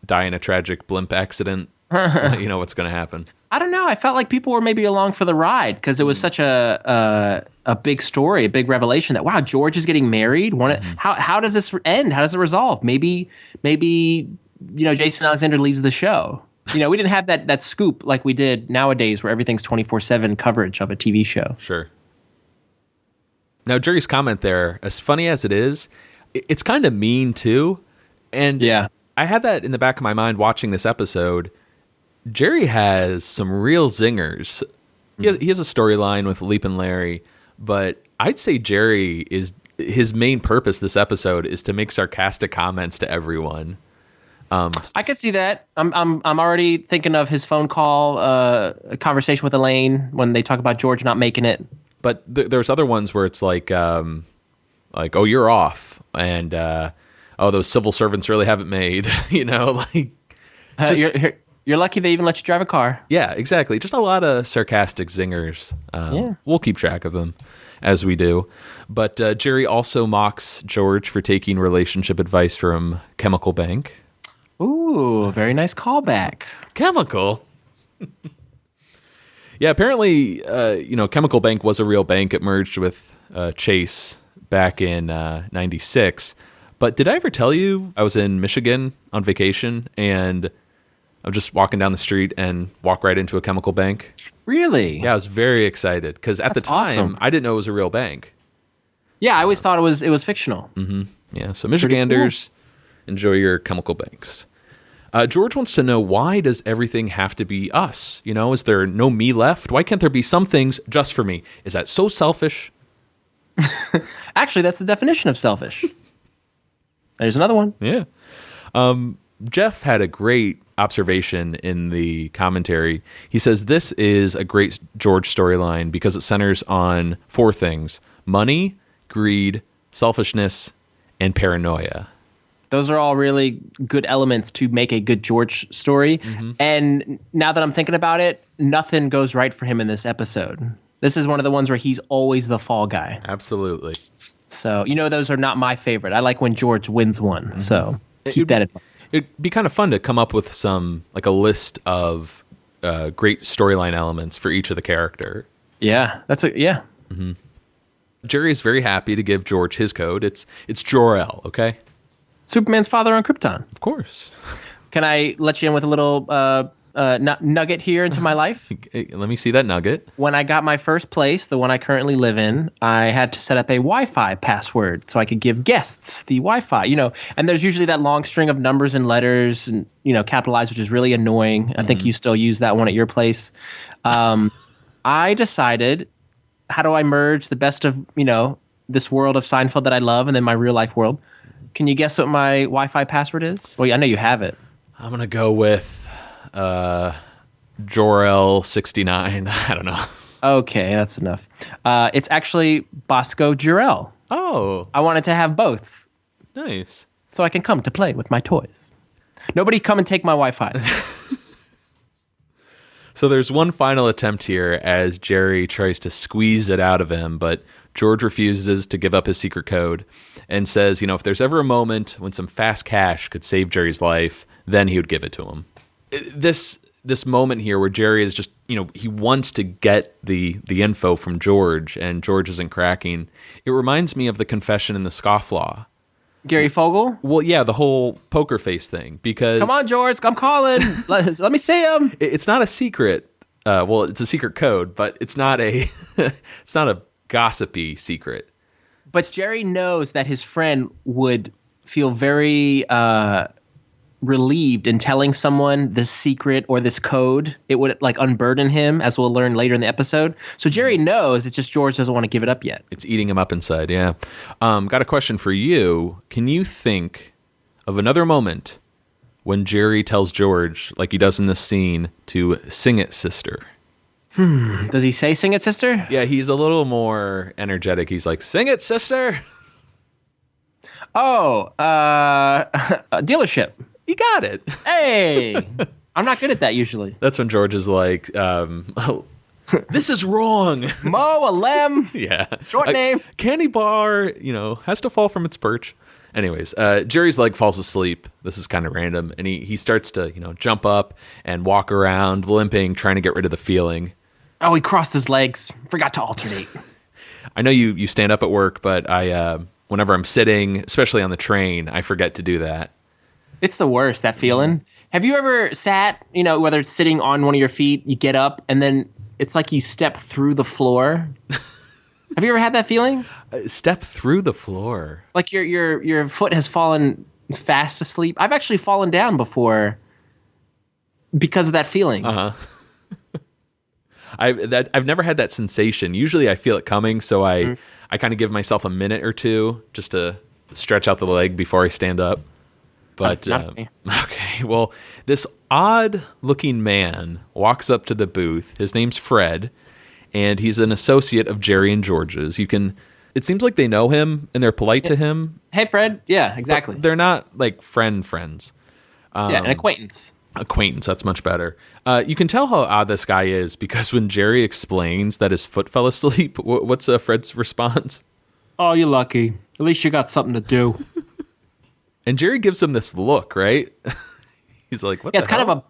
[SPEAKER 4] die in a tragic blimp accident? What's going to happen?
[SPEAKER 3] I don't know. I felt like people were maybe along for the ride because it was such a big story, a big revelation that, wow, George is getting married. How does this end? How does it resolve? Maybe Jason Alexander leaves the show. We didn't have that scoop like we did nowadays where everything's 24/7 coverage of a TV show.
[SPEAKER 4] Sure. Now, Jerry's comment there, as funny as it is, it's kind of mean too. And
[SPEAKER 3] yeah,
[SPEAKER 4] I had that in the back of my mind watching this episode. Jerry has some real zingers. He has a storyline with Leap and Larry, but I'd say Jerry his main purpose this episode is to make sarcastic comments to everyone.
[SPEAKER 3] I could see that. I'm already thinking of his phone call conversation with Elaine when they talk about George not making it.
[SPEAKER 4] But there's other ones where it's like, oh, you're off, and those civil servants really haven't made,
[SPEAKER 3] You're lucky they even let you drive a car.
[SPEAKER 4] Yeah, exactly. Just a lot of sarcastic zingers. We'll keep track of them as we do. But Jerry also mocks George for taking relationship advice from Chemical Bank.
[SPEAKER 3] Ooh, very nice callback.
[SPEAKER 4] Chemical? Yeah, apparently, Chemical Bank was a real bank. It merged with Chase back in 96. But did I ever tell you I was in Michigan on vacation and I'm just walking down the street and walk right into a chemical bank? Really? Yeah, I was very excited because at the time, awesome. I didn't know it was a real bank.
[SPEAKER 3] Yeah, I always thought it was fictional.
[SPEAKER 4] Mm-hmm. Yeah, so Michiganders, enjoy your chemical banks. George wants to know, why does everything have to be us? Is there no me left? Why can't there be some things just for me? Is that so selfish?
[SPEAKER 3] Actually, that's the definition of selfish. There's another one.
[SPEAKER 4] Yeah. Jeff had a great observation in the commentary. He says this is a great George storyline because it centers on 4 things: money, greed, selfishness, and paranoia.
[SPEAKER 3] Those are all really good elements to make a good George story. Mm-hmm. And now that I'm thinking about it, nothing goes right for him in this episode. This is one of the ones where he's always the fall guy.
[SPEAKER 4] Absolutely.
[SPEAKER 3] So, those are not my favorite. I like when George wins one. Mm-hmm. So keep that in mind.
[SPEAKER 4] It'd be kind of fun to come up with a list of great storyline elements for each of the character.
[SPEAKER 3] Yeah,
[SPEAKER 4] Mm-hmm. Jerry is very happy to give George his code. It's Jor-El, okay?
[SPEAKER 3] Superman's father on Krypton.
[SPEAKER 4] Of course.
[SPEAKER 3] Can I let you in with a little nugget here into my life?
[SPEAKER 4] Let me see that nugget.
[SPEAKER 3] When I got my first place, the one I currently live in, I had to set up a Wi-Fi password so I could give guests the Wi-Fi. And there's usually that long string of numbers and letters and capitalized, which is really annoying. Mm-hmm. I think you still use that one at your place. I decided, how do I merge the best of this world of Seinfeld that I love and then my real life world? Can you guess what my Wi-Fi password is? Well, I know you have it.
[SPEAKER 4] I'm gonna go with Jor-El 69. I don't know.
[SPEAKER 3] Okay, that's enough. It's actually Bosco Jor-El.
[SPEAKER 4] Oh.
[SPEAKER 3] I wanted to have both.
[SPEAKER 4] Nice.
[SPEAKER 3] So I can come to play with my toys. Nobody come and take my Wi-Fi.
[SPEAKER 4] So there's one final attempt here as Jerry tries to squeeze it out of him, but George refuses to give up his secret code and says, if there's ever a moment when some fast cash could save Jerry's life, then he would give it to him. This moment here where Jerry is just, he wants to get the info from George and George isn't cracking. It reminds me of the confession in the scofflaw.
[SPEAKER 3] Gary Fogle?
[SPEAKER 4] Well, yeah, the whole poker face thing, because...
[SPEAKER 3] Come on, George, I'm calling. Let me see him.
[SPEAKER 4] It's not a secret. It's a secret code, but it's not a it's not a gossipy secret.
[SPEAKER 3] But Jerry knows that his friend would feel very relieved in telling someone this secret or this code. It would unburden him, as we'll learn later in the episode. So Jerry knows, it's just George doesn't want to give it up yet.
[SPEAKER 4] It's eating him up inside, yeah. Got a question for you. Can you think of another moment when Jerry tells George, like he does in this scene, to sing it, sister?
[SPEAKER 3] Does he say sing it, sister?
[SPEAKER 4] Yeah, he's a little more energetic. He's like, sing it, sister!
[SPEAKER 3] Oh, a dealership.
[SPEAKER 4] You got it.
[SPEAKER 3] Hey! I'm not good at that usually.
[SPEAKER 4] That's when George is like, this is wrong.
[SPEAKER 3] Mo, a lem.
[SPEAKER 4] Yeah.
[SPEAKER 3] Short name.
[SPEAKER 4] Candy bar, has to fall from its perch. Anyways, Jerry's leg falls asleep. This is kind of random. And he starts to, jump up and walk around, limping, trying to get rid of the feeling.
[SPEAKER 3] Oh, he crossed his legs. Forgot to alternate.
[SPEAKER 4] I know you stand up at work, but whenever I'm sitting, especially on the train, I forget to do that.
[SPEAKER 3] It's the worst, that feeling. Have you ever sat, whether it's sitting on one of your feet, you get up, and then it's like you step through the floor? Have you ever had that feeling?
[SPEAKER 4] Step through the floor?
[SPEAKER 3] Like your foot has fallen fast asleep? I've actually fallen down before because of that feeling.
[SPEAKER 4] Uh-huh. I've never had that sensation. Usually I feel it coming, so I kind of give myself a minute or two just to stretch out the leg before I stand up. But okay, well, this odd-looking man walks up to the booth. His name's Fred, and he's an associate of Jerry and George's. It seems like they know him and they're polite to him.
[SPEAKER 3] Hey, Fred. Yeah, exactly.
[SPEAKER 4] They're not like friends.
[SPEAKER 3] An acquaintance.
[SPEAKER 4] Acquaintance, that's much better. You can tell how odd this guy is because when Jerry explains that his foot fell asleep, what's Fred's response?
[SPEAKER 3] Oh, you're lucky. At least you got something to do.
[SPEAKER 4] And Jerry gives him this look, right? He's like, "What?" Yeah,
[SPEAKER 3] it's kind of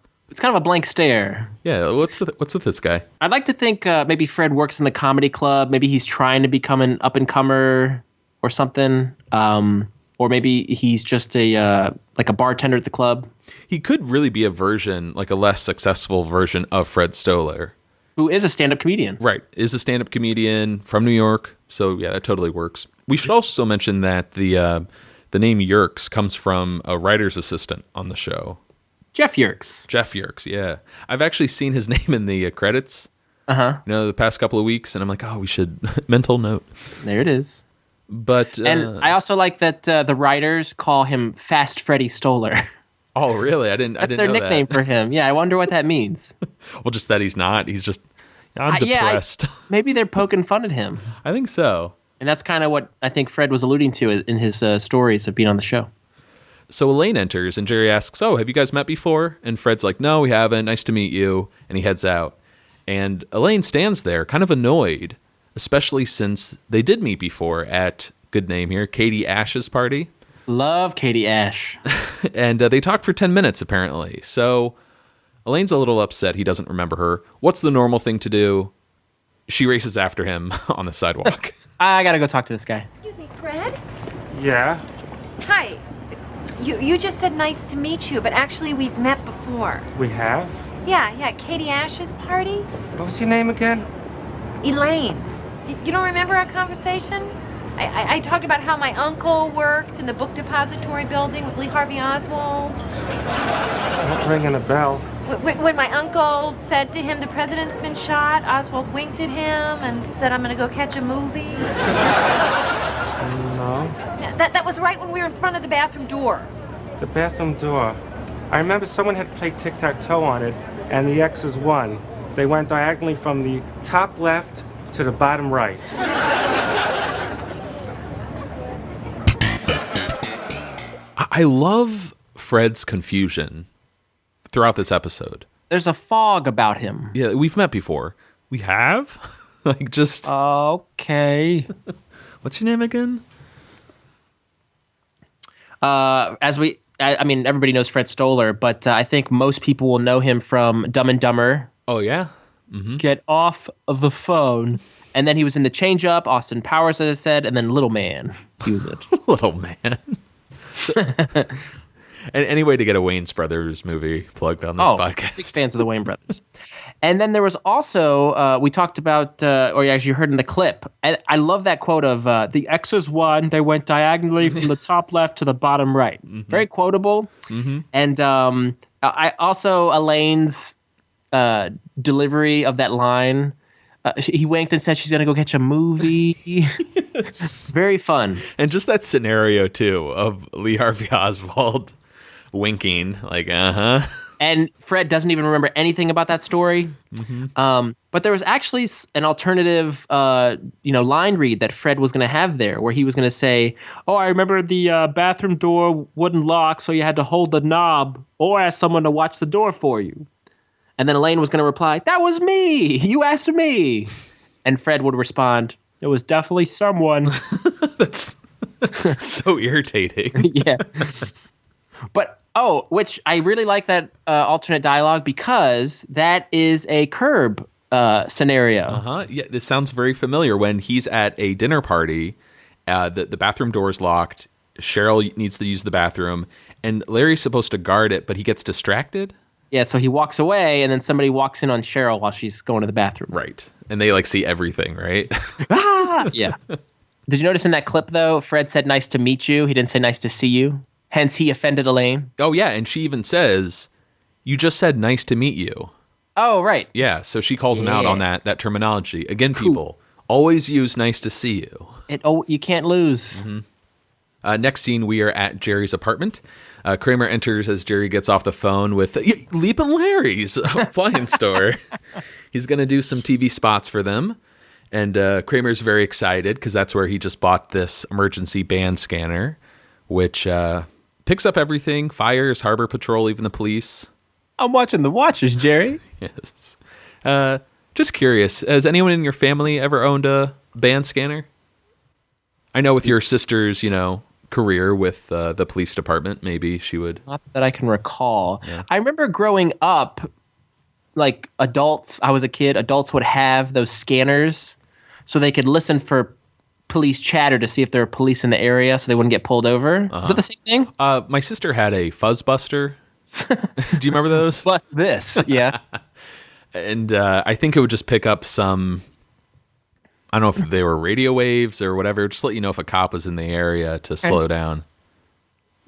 [SPEAKER 3] a blank stare.
[SPEAKER 4] Yeah, what's with this guy?
[SPEAKER 3] I'd like to think maybe Fred works in the comedy club. Maybe he's trying to become an up and comer or something. Or maybe he's just a bartender at the club. He
[SPEAKER 4] could really be a version, like a less successful version of Fred Stoller,
[SPEAKER 3] who is a stand-up comedian.
[SPEAKER 4] Right, is a stand-up comedian from New York. So yeah, that totally works. We should also mention that the name Yerkes comes from a writer's assistant on the show.
[SPEAKER 3] Jeff Yerkes.
[SPEAKER 4] Jeff Yerkes, yeah. I've actually seen his name in the credits.
[SPEAKER 3] Uh-huh.
[SPEAKER 4] The past couple of weeks, and I'm like, oh, we should mental note.
[SPEAKER 3] There it is.
[SPEAKER 4] But
[SPEAKER 3] and I also like that the writers call him Fast Freddy Stoller.
[SPEAKER 4] Oh, really? I didn't.
[SPEAKER 3] That's their nickname for him. Yeah, I wonder what that means.
[SPEAKER 4] Well, just that he's not. He's just. I'm depressed.
[SPEAKER 3] Maybe they're poking fun at him.
[SPEAKER 4] I think so.
[SPEAKER 3] And that's kind of what I think Fred was alluding to in his stories of being on the show.
[SPEAKER 4] So Elaine enters, and Jerry asks, "Oh, have you guys met before?" And Fred's like, "No, we haven't. Nice to meet you." And he heads out. And Elaine stands there, kind of annoyed, especially since they did meet before at, good name here, Katie Ash's party.
[SPEAKER 3] Love Katie Ash.
[SPEAKER 4] And they talked for 10 minutes, apparently. So Elaine's a little upset he doesn't remember her. What's the normal thing to do? She races after him on the sidewalk.
[SPEAKER 3] I gotta go talk to this guy.
[SPEAKER 8] Excuse me, Fred?
[SPEAKER 1] Yeah?
[SPEAKER 8] Hi. You just said nice to meet you, but actually we've met before.
[SPEAKER 1] We have?
[SPEAKER 8] Yeah, Katie Ash's party.
[SPEAKER 1] What was your name again?
[SPEAKER 8] Elaine. You don't remember our conversation? I talked about how my uncle worked in the book depository building with Lee Harvey Oswald.
[SPEAKER 1] Not ringing a bell.
[SPEAKER 8] When my uncle said to him the president's been shot, Oswald winked at him and said, I'm gonna go catch a movie.
[SPEAKER 1] No.
[SPEAKER 8] That was right when we were in front of the bathroom door.
[SPEAKER 1] The bathroom door. I remember someone had played tic-tac-toe on it, and the X's won. They went diagonally from the top left to the bottom right.
[SPEAKER 4] I love Fred's confusion throughout this episode.
[SPEAKER 3] There's a fog about him.
[SPEAKER 4] Yeah, we've met before. We have? Like, just...
[SPEAKER 3] Okay.
[SPEAKER 4] What's your name again?
[SPEAKER 3] I mean, everybody knows Fred Stoller, but I think most people will know him from Dumb and Dumber.
[SPEAKER 4] Oh, yeah? Mm-hmm.
[SPEAKER 3] Get off of the phone. And then he was in The Change Up, Austin Powers, as I said, and then Little Man. He was it.
[SPEAKER 4] Little Man. And any way to get a Wayans Brothers movie plugged on this podcast.
[SPEAKER 3] Big fans of the Wayans Brothers. And then there was also, we talked about, or as you heard in the clip, I love that quote of, the X's won, they went diagonally from the top left to the bottom right. Mm-hmm. Very quotable. Mm-hmm. And I also, Elaine's delivery of that line, he winked and said she's going to go catch a movie. Very fun.
[SPEAKER 4] And just that scenario, too, of Lee Harvey Oswald winking, like, uh-huh.
[SPEAKER 3] And Fred doesn't even remember anything about that story. Mm-hmm. But there was actually an alternative, line read that Fred was going to have there, where he was going to say, "Oh, I remember the bathroom door wouldn't lock, so you had to hold the knob or ask someone to watch the door for you." And then Elaine was going to reply, "That was me. You asked me." And Fred would respond, "It was definitely someone."
[SPEAKER 4] That's so irritating.
[SPEAKER 3] Yeah. But which I really like that alternate dialogue because that is a Curb scenario.
[SPEAKER 4] Uh-huh. Yeah, this sounds very familiar. When he's at a dinner party, the bathroom door is locked. Cheryl needs to use the bathroom, and Larry's supposed to guard it, but he gets distracted.
[SPEAKER 3] Yeah, so he walks away, and then somebody walks in on Cheryl while she's going to the bathroom.
[SPEAKER 4] Right, and they see everything, right?
[SPEAKER 3] Yeah. Did you notice in that clip, though, Fred said nice to meet you. He didn't say nice to see you. Hence, he offended Elaine.
[SPEAKER 4] Oh, yeah, and she even says, "You just said nice to meet you."
[SPEAKER 3] Oh, right.
[SPEAKER 4] Yeah, so she calls him out on that terminology. Again, people, always use nice to see you.
[SPEAKER 3] You can't lose.
[SPEAKER 4] Mm-hmm. Next scene, we are at Jerry's apartment. Kramer enters as Jerry gets off the phone with Leapin' Larry's appliance store. He's going to do some TV spots for them. And Kramer's very excited because that's where he just bought this emergency band scanner, which picks up everything, fires, harbor patrol, even the police.
[SPEAKER 3] I'm watching the Watchers, Jerry.
[SPEAKER 4] Yes. Just curious, has anyone in your family ever owned a band scanner? I know with your sister's, career with the police department, maybe she would.
[SPEAKER 3] Not that I can recall.
[SPEAKER 4] Yeah.
[SPEAKER 3] I remember growing up, like adults would have those scanners so they could listen for police chatter to see if there are police in the area so they wouldn't get pulled over. Is that the same thing?
[SPEAKER 4] My sister had a Fuzzbuster. Do you remember those?
[SPEAKER 3] Plus this, yeah.
[SPEAKER 4] And I think it would just pick up some, I don't know if they were radio waves or whatever, just let you know if a cop was in the area to slow down.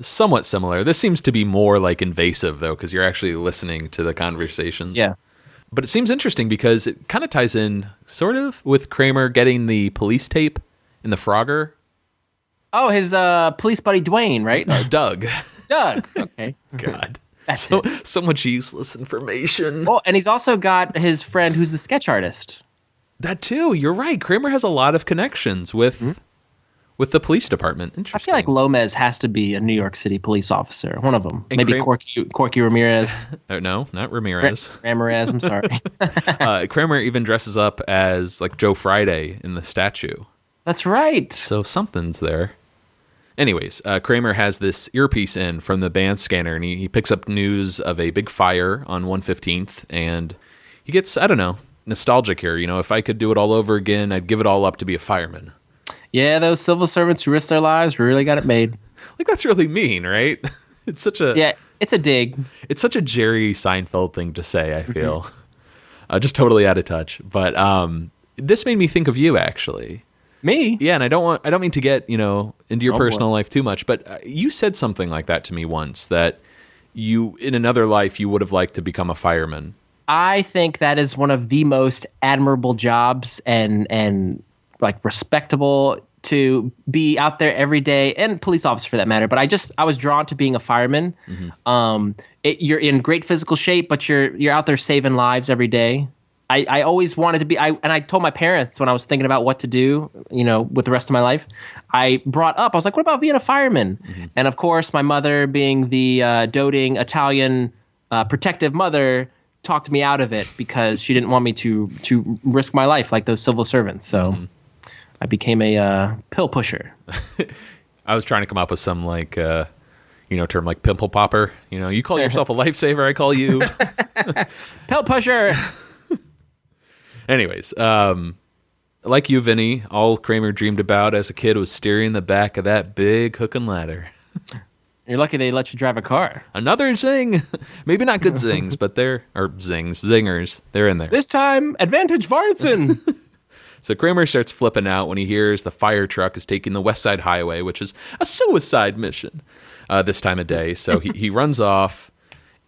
[SPEAKER 4] Somewhat similar. This seems to be more like invasive, though, because you're actually listening to the conversations.
[SPEAKER 3] Yeah.
[SPEAKER 4] But it seems interesting because it kind of ties in, sort of, with Kramer getting the police tape in the Frogger.
[SPEAKER 3] Oh, his police buddy Dwayne, right?
[SPEAKER 4] Doug.
[SPEAKER 3] Doug. Okay.
[SPEAKER 4] God. So much useless information.
[SPEAKER 3] Oh, and he's also got his friend who's the sketch artist.
[SPEAKER 4] That too. You're right. Kramer has a lot of connections with the police department. Interesting.
[SPEAKER 3] I feel like Lomez has to be a New York City police officer. One of them.
[SPEAKER 4] And
[SPEAKER 3] maybe Corky Ramirez.
[SPEAKER 4] No, not Ramirez.
[SPEAKER 3] Ramirez, I'm sorry.
[SPEAKER 4] Kramer even dresses up as like Joe Friday in the statue.
[SPEAKER 3] That's right.
[SPEAKER 4] So something's there. Anyways, Kramer has this earpiece in from the band scanner, and he picks up news of a big fire on 115th, and he gets, I don't know, nostalgic here. If I could do it all over again, I'd give it all up to be a fireman.
[SPEAKER 3] Yeah, those civil servants who risked their lives really got it made.
[SPEAKER 4] Like, that's really mean, right? It's such a...
[SPEAKER 3] Yeah, it's a dig.
[SPEAKER 4] It's such a Jerry Seinfeld thing to say, I feel. Just totally out of touch. But this made me think of you, actually.
[SPEAKER 3] Me?
[SPEAKER 4] Yeah, and I don't mean to get, into your personal life too much, but you said something like that to me once, that you, in another life, you would have liked to become a fireman.
[SPEAKER 3] I think that is one of the most admirable jobs and like respectable to be out there every day, and police officer for that matter. But I was drawn to being a fireman. Mm-hmm. You're in great physical shape, but you're out there saving lives every day. I always wanted to be, and I told my parents when I was thinking about what to do, with the rest of my life, I was like, what about being a fireman? Mm-hmm. And of course, my mother, being the doting Italian protective mother, talked me out of it because she didn't want me to risk my life like those civil servants. So I became a pill pusher.
[SPEAKER 4] I was trying to come up with some term like pimple popper. You call yourself a lifesaver, I call you
[SPEAKER 3] pill pusher.
[SPEAKER 4] Anyways, like you, Vinny, all Kramer dreamed about as a kid was steering the back of that big hook and ladder.
[SPEAKER 3] You're lucky they let you drive a car.
[SPEAKER 4] Another zing. Maybe not good zings, but zingers. They're in there.
[SPEAKER 3] This time, advantage Varson.
[SPEAKER 4] So Kramer starts flipping out when he hears the fire truck is taking the West Side Highway, which is a suicide mission this time of day. So he runs off.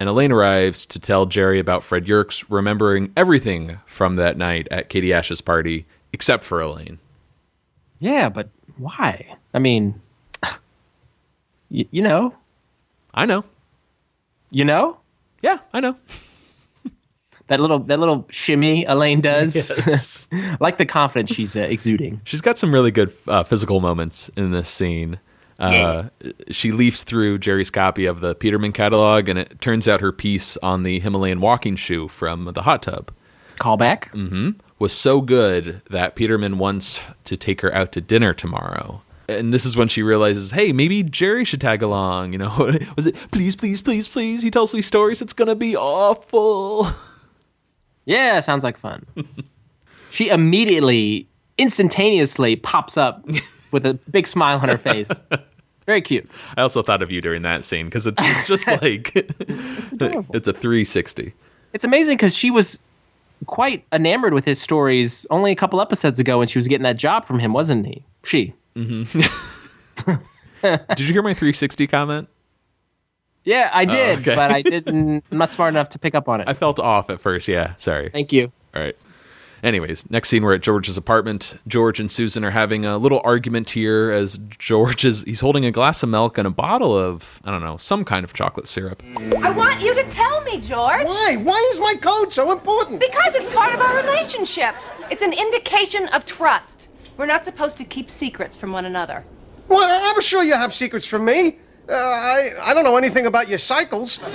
[SPEAKER 4] And Elaine arrives to tell Jerry about Fred Yerkes remembering everything from that night at Katie Ash's party, except for Elaine.
[SPEAKER 3] Yeah, but why? I mean, you know.
[SPEAKER 4] I know.
[SPEAKER 3] You know?
[SPEAKER 4] Yeah, I know.
[SPEAKER 3] That little shimmy Elaine does.
[SPEAKER 4] Yes.
[SPEAKER 3] I like the confidence she's exuding.
[SPEAKER 4] She's got some really good physical moments in this scene. She leafs through Jerry's copy of the Peterman catalog, and it turns out her piece on the Himalayan walking shoe from the hot tub.
[SPEAKER 3] Callback?
[SPEAKER 4] Mm-hmm. Was so good that Peterman wants to take her out to dinner tomorrow. And this is when she realizes, hey, maybe Jerry should tag along. Was it, please, please, please, please? He tells these stories. It's going to be awful.
[SPEAKER 3] Yeah, sounds like fun. She immediately, instantaneously pops up with a big smile on her face. Very cute.
[SPEAKER 4] I also thought of you during that scene because it's just like
[SPEAKER 3] it's adorable.
[SPEAKER 4] It's a 360.
[SPEAKER 3] It's amazing because she was quite enamored with his stories only a couple episodes ago when she was getting that job from him, wasn't he? She.
[SPEAKER 4] Mm-hmm. Did you hear my 360 comment?
[SPEAKER 3] Yeah, I did,
[SPEAKER 4] okay.
[SPEAKER 3] But I'm not smart enough to pick up on it.
[SPEAKER 4] I felt off at first. Yeah, sorry.
[SPEAKER 3] Thank you.
[SPEAKER 4] All right. Anyways, next scene, we're at George's apartment. George and Susan are having a little argument here as he's holding a glass of milk and a bottle of, I don't know, some kind of chocolate syrup.
[SPEAKER 9] I want you to tell me, George.
[SPEAKER 7] Why? Why is my code so important?
[SPEAKER 9] Because it's part of our relationship. It's an indication of trust. We're not supposed to keep secrets from one another.
[SPEAKER 7] Well, I'm sure you have secrets from me. I don't know anything about your cycles.
[SPEAKER 9] My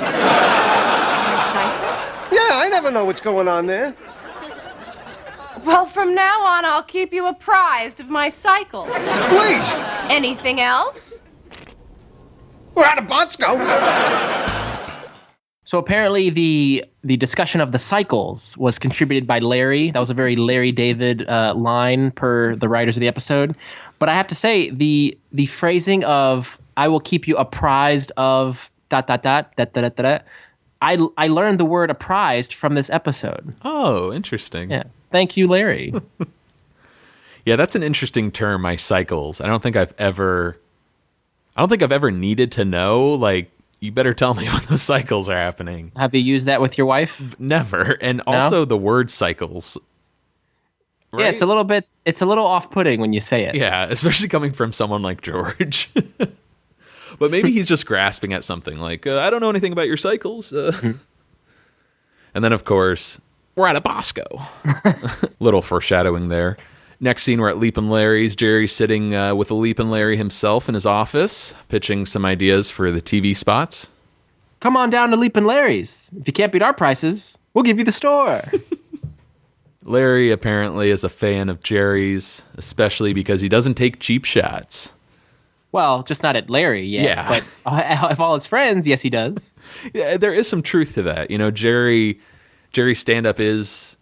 [SPEAKER 9] cycles?
[SPEAKER 7] Yeah, I never know what's going on there.
[SPEAKER 9] Well, from now on, I'll keep you apprised of my cycle.
[SPEAKER 7] Please.
[SPEAKER 9] Anything else?
[SPEAKER 7] We're out of Bosco.
[SPEAKER 3] So apparently the discussion of the cycles was contributed by Larry. That was a very Larry David line per the writers of the episode. But I have to say, the phrasing of "I will keep you apprised of ... I learned the word apprised from this episode.
[SPEAKER 4] Oh, interesting.
[SPEAKER 3] Yeah. Thank you, Larry.
[SPEAKER 4] Yeah, that's an interesting term, my cycles. I don't think I've ever needed to know, like, you better tell me when those cycles are happening.
[SPEAKER 3] Have you used that with your wife?
[SPEAKER 4] Never. And also the word cycles. Right?
[SPEAKER 3] Yeah, it's a little off-putting when you say it.
[SPEAKER 4] Yeah, especially coming from someone like George. But maybe he's just grasping at something like, I don't know anything about your cycles. And then, of course, we're at a Bosco. Little foreshadowing there. Next scene, we're at Leap and Larry's. Jerry's sitting with Leap and Larry himself in his office, pitching some ideas for the TV spots.
[SPEAKER 3] Come on down to Leap and Larry's. If you can't beat our prices, we'll give you the store.
[SPEAKER 4] Larry apparently is a fan of Jerry's, especially because he doesn't take cheap shots.
[SPEAKER 3] Well, just not at Larry yet.
[SPEAKER 4] Yeah.
[SPEAKER 3] But of all his friends, yes, he does.
[SPEAKER 4] Yeah, there is some truth to that. Jerry's stand-up is,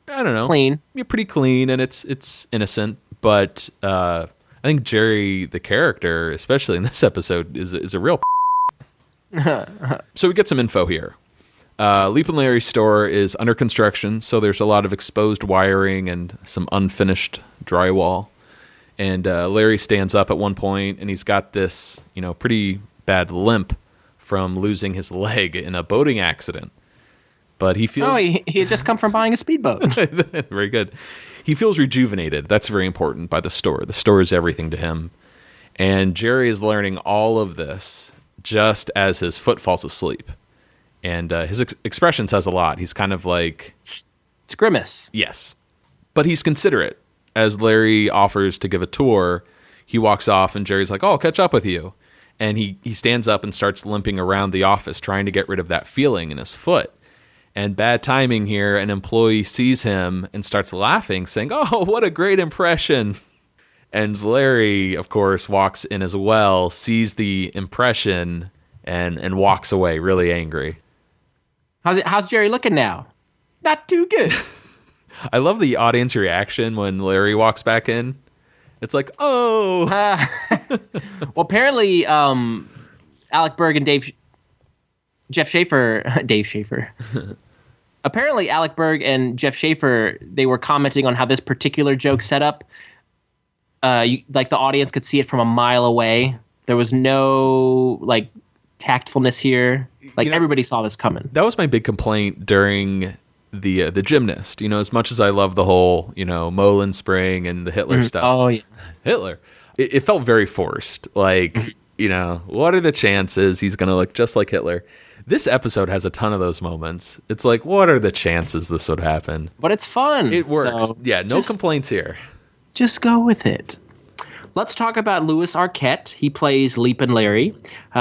[SPEAKER 4] I don't know,
[SPEAKER 3] clean.
[SPEAKER 4] Yeah, pretty clean, and it's innocent. But I think Jerry, the character, especially in this episode, is a real. So we get some info here. Leap and Larry's store is under construction, so there's a lot of exposed wiring and some unfinished drywall. And Larry stands up at one point, and he's got this, pretty bad limp from losing his leg in a boating accident. But he feels...
[SPEAKER 3] Oh, he had just come from buying a speedboat.
[SPEAKER 4] Very good. He feels rejuvenated. That's very important by the store. The store is everything to him. And Jerry is learning all of this just as his foot falls asleep. And his expression says a lot. He's kind of like...
[SPEAKER 3] It's Grimace.
[SPEAKER 4] Yes. But he's considerate. As Larry offers to give a tour, he walks off and Jerry's like, oh, I'll catch up with you. And he stands up and starts limping around the office trying to get rid of that feeling in his foot. And bad timing here, an employee sees him and starts laughing, saying, oh, what a great impression. And Larry, of course, walks in as well, sees the impression, and walks away really angry.
[SPEAKER 3] How's Jerry looking now? Not too good.
[SPEAKER 4] I love the audience reaction when Larry walks back in. It's like, oh.
[SPEAKER 3] Well, apparently, Alec Berg and Dave Schaefer. Apparently, Alec Berg and Jeff Schaefer, they were commenting on how this particular joke set up. Like the audience could see it from a mile away. There was no like tactfulness here. Like everybody saw this coming.
[SPEAKER 4] That was my big complaint during the Gymnast. As much as I love the whole Moulin Spring and the Hitler stuff.
[SPEAKER 3] Oh yeah,
[SPEAKER 4] Hitler. It felt very forced. Like what are the chances he's gonna look just like Hitler? This episode has a ton of those moments. It's like, what are the chances this would happen?
[SPEAKER 3] But it's fun.
[SPEAKER 4] It works.
[SPEAKER 3] So
[SPEAKER 4] No complaints here.
[SPEAKER 3] Just go with it. Let's talk about Louis Arquette. He plays Leapin' Larry.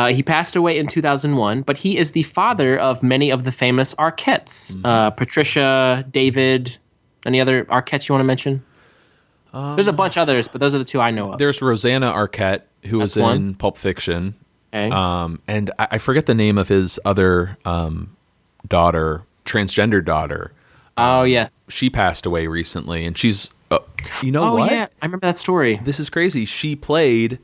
[SPEAKER 3] He passed away in 2001, but he is the father of many of the famous Arquettes. Patricia, David, any other Arquettes you want to mention? There's a bunch others, but those are the two I know of.
[SPEAKER 4] There's Rosanna Arquette, who was in Pulp Fiction.
[SPEAKER 3] Okay.
[SPEAKER 4] And I forget the name of his other daughter, transgender daughter.
[SPEAKER 3] Oh, yes.
[SPEAKER 4] She passed away recently, and she's... what?
[SPEAKER 3] Yeah, I remember that story.
[SPEAKER 4] This is crazy. She played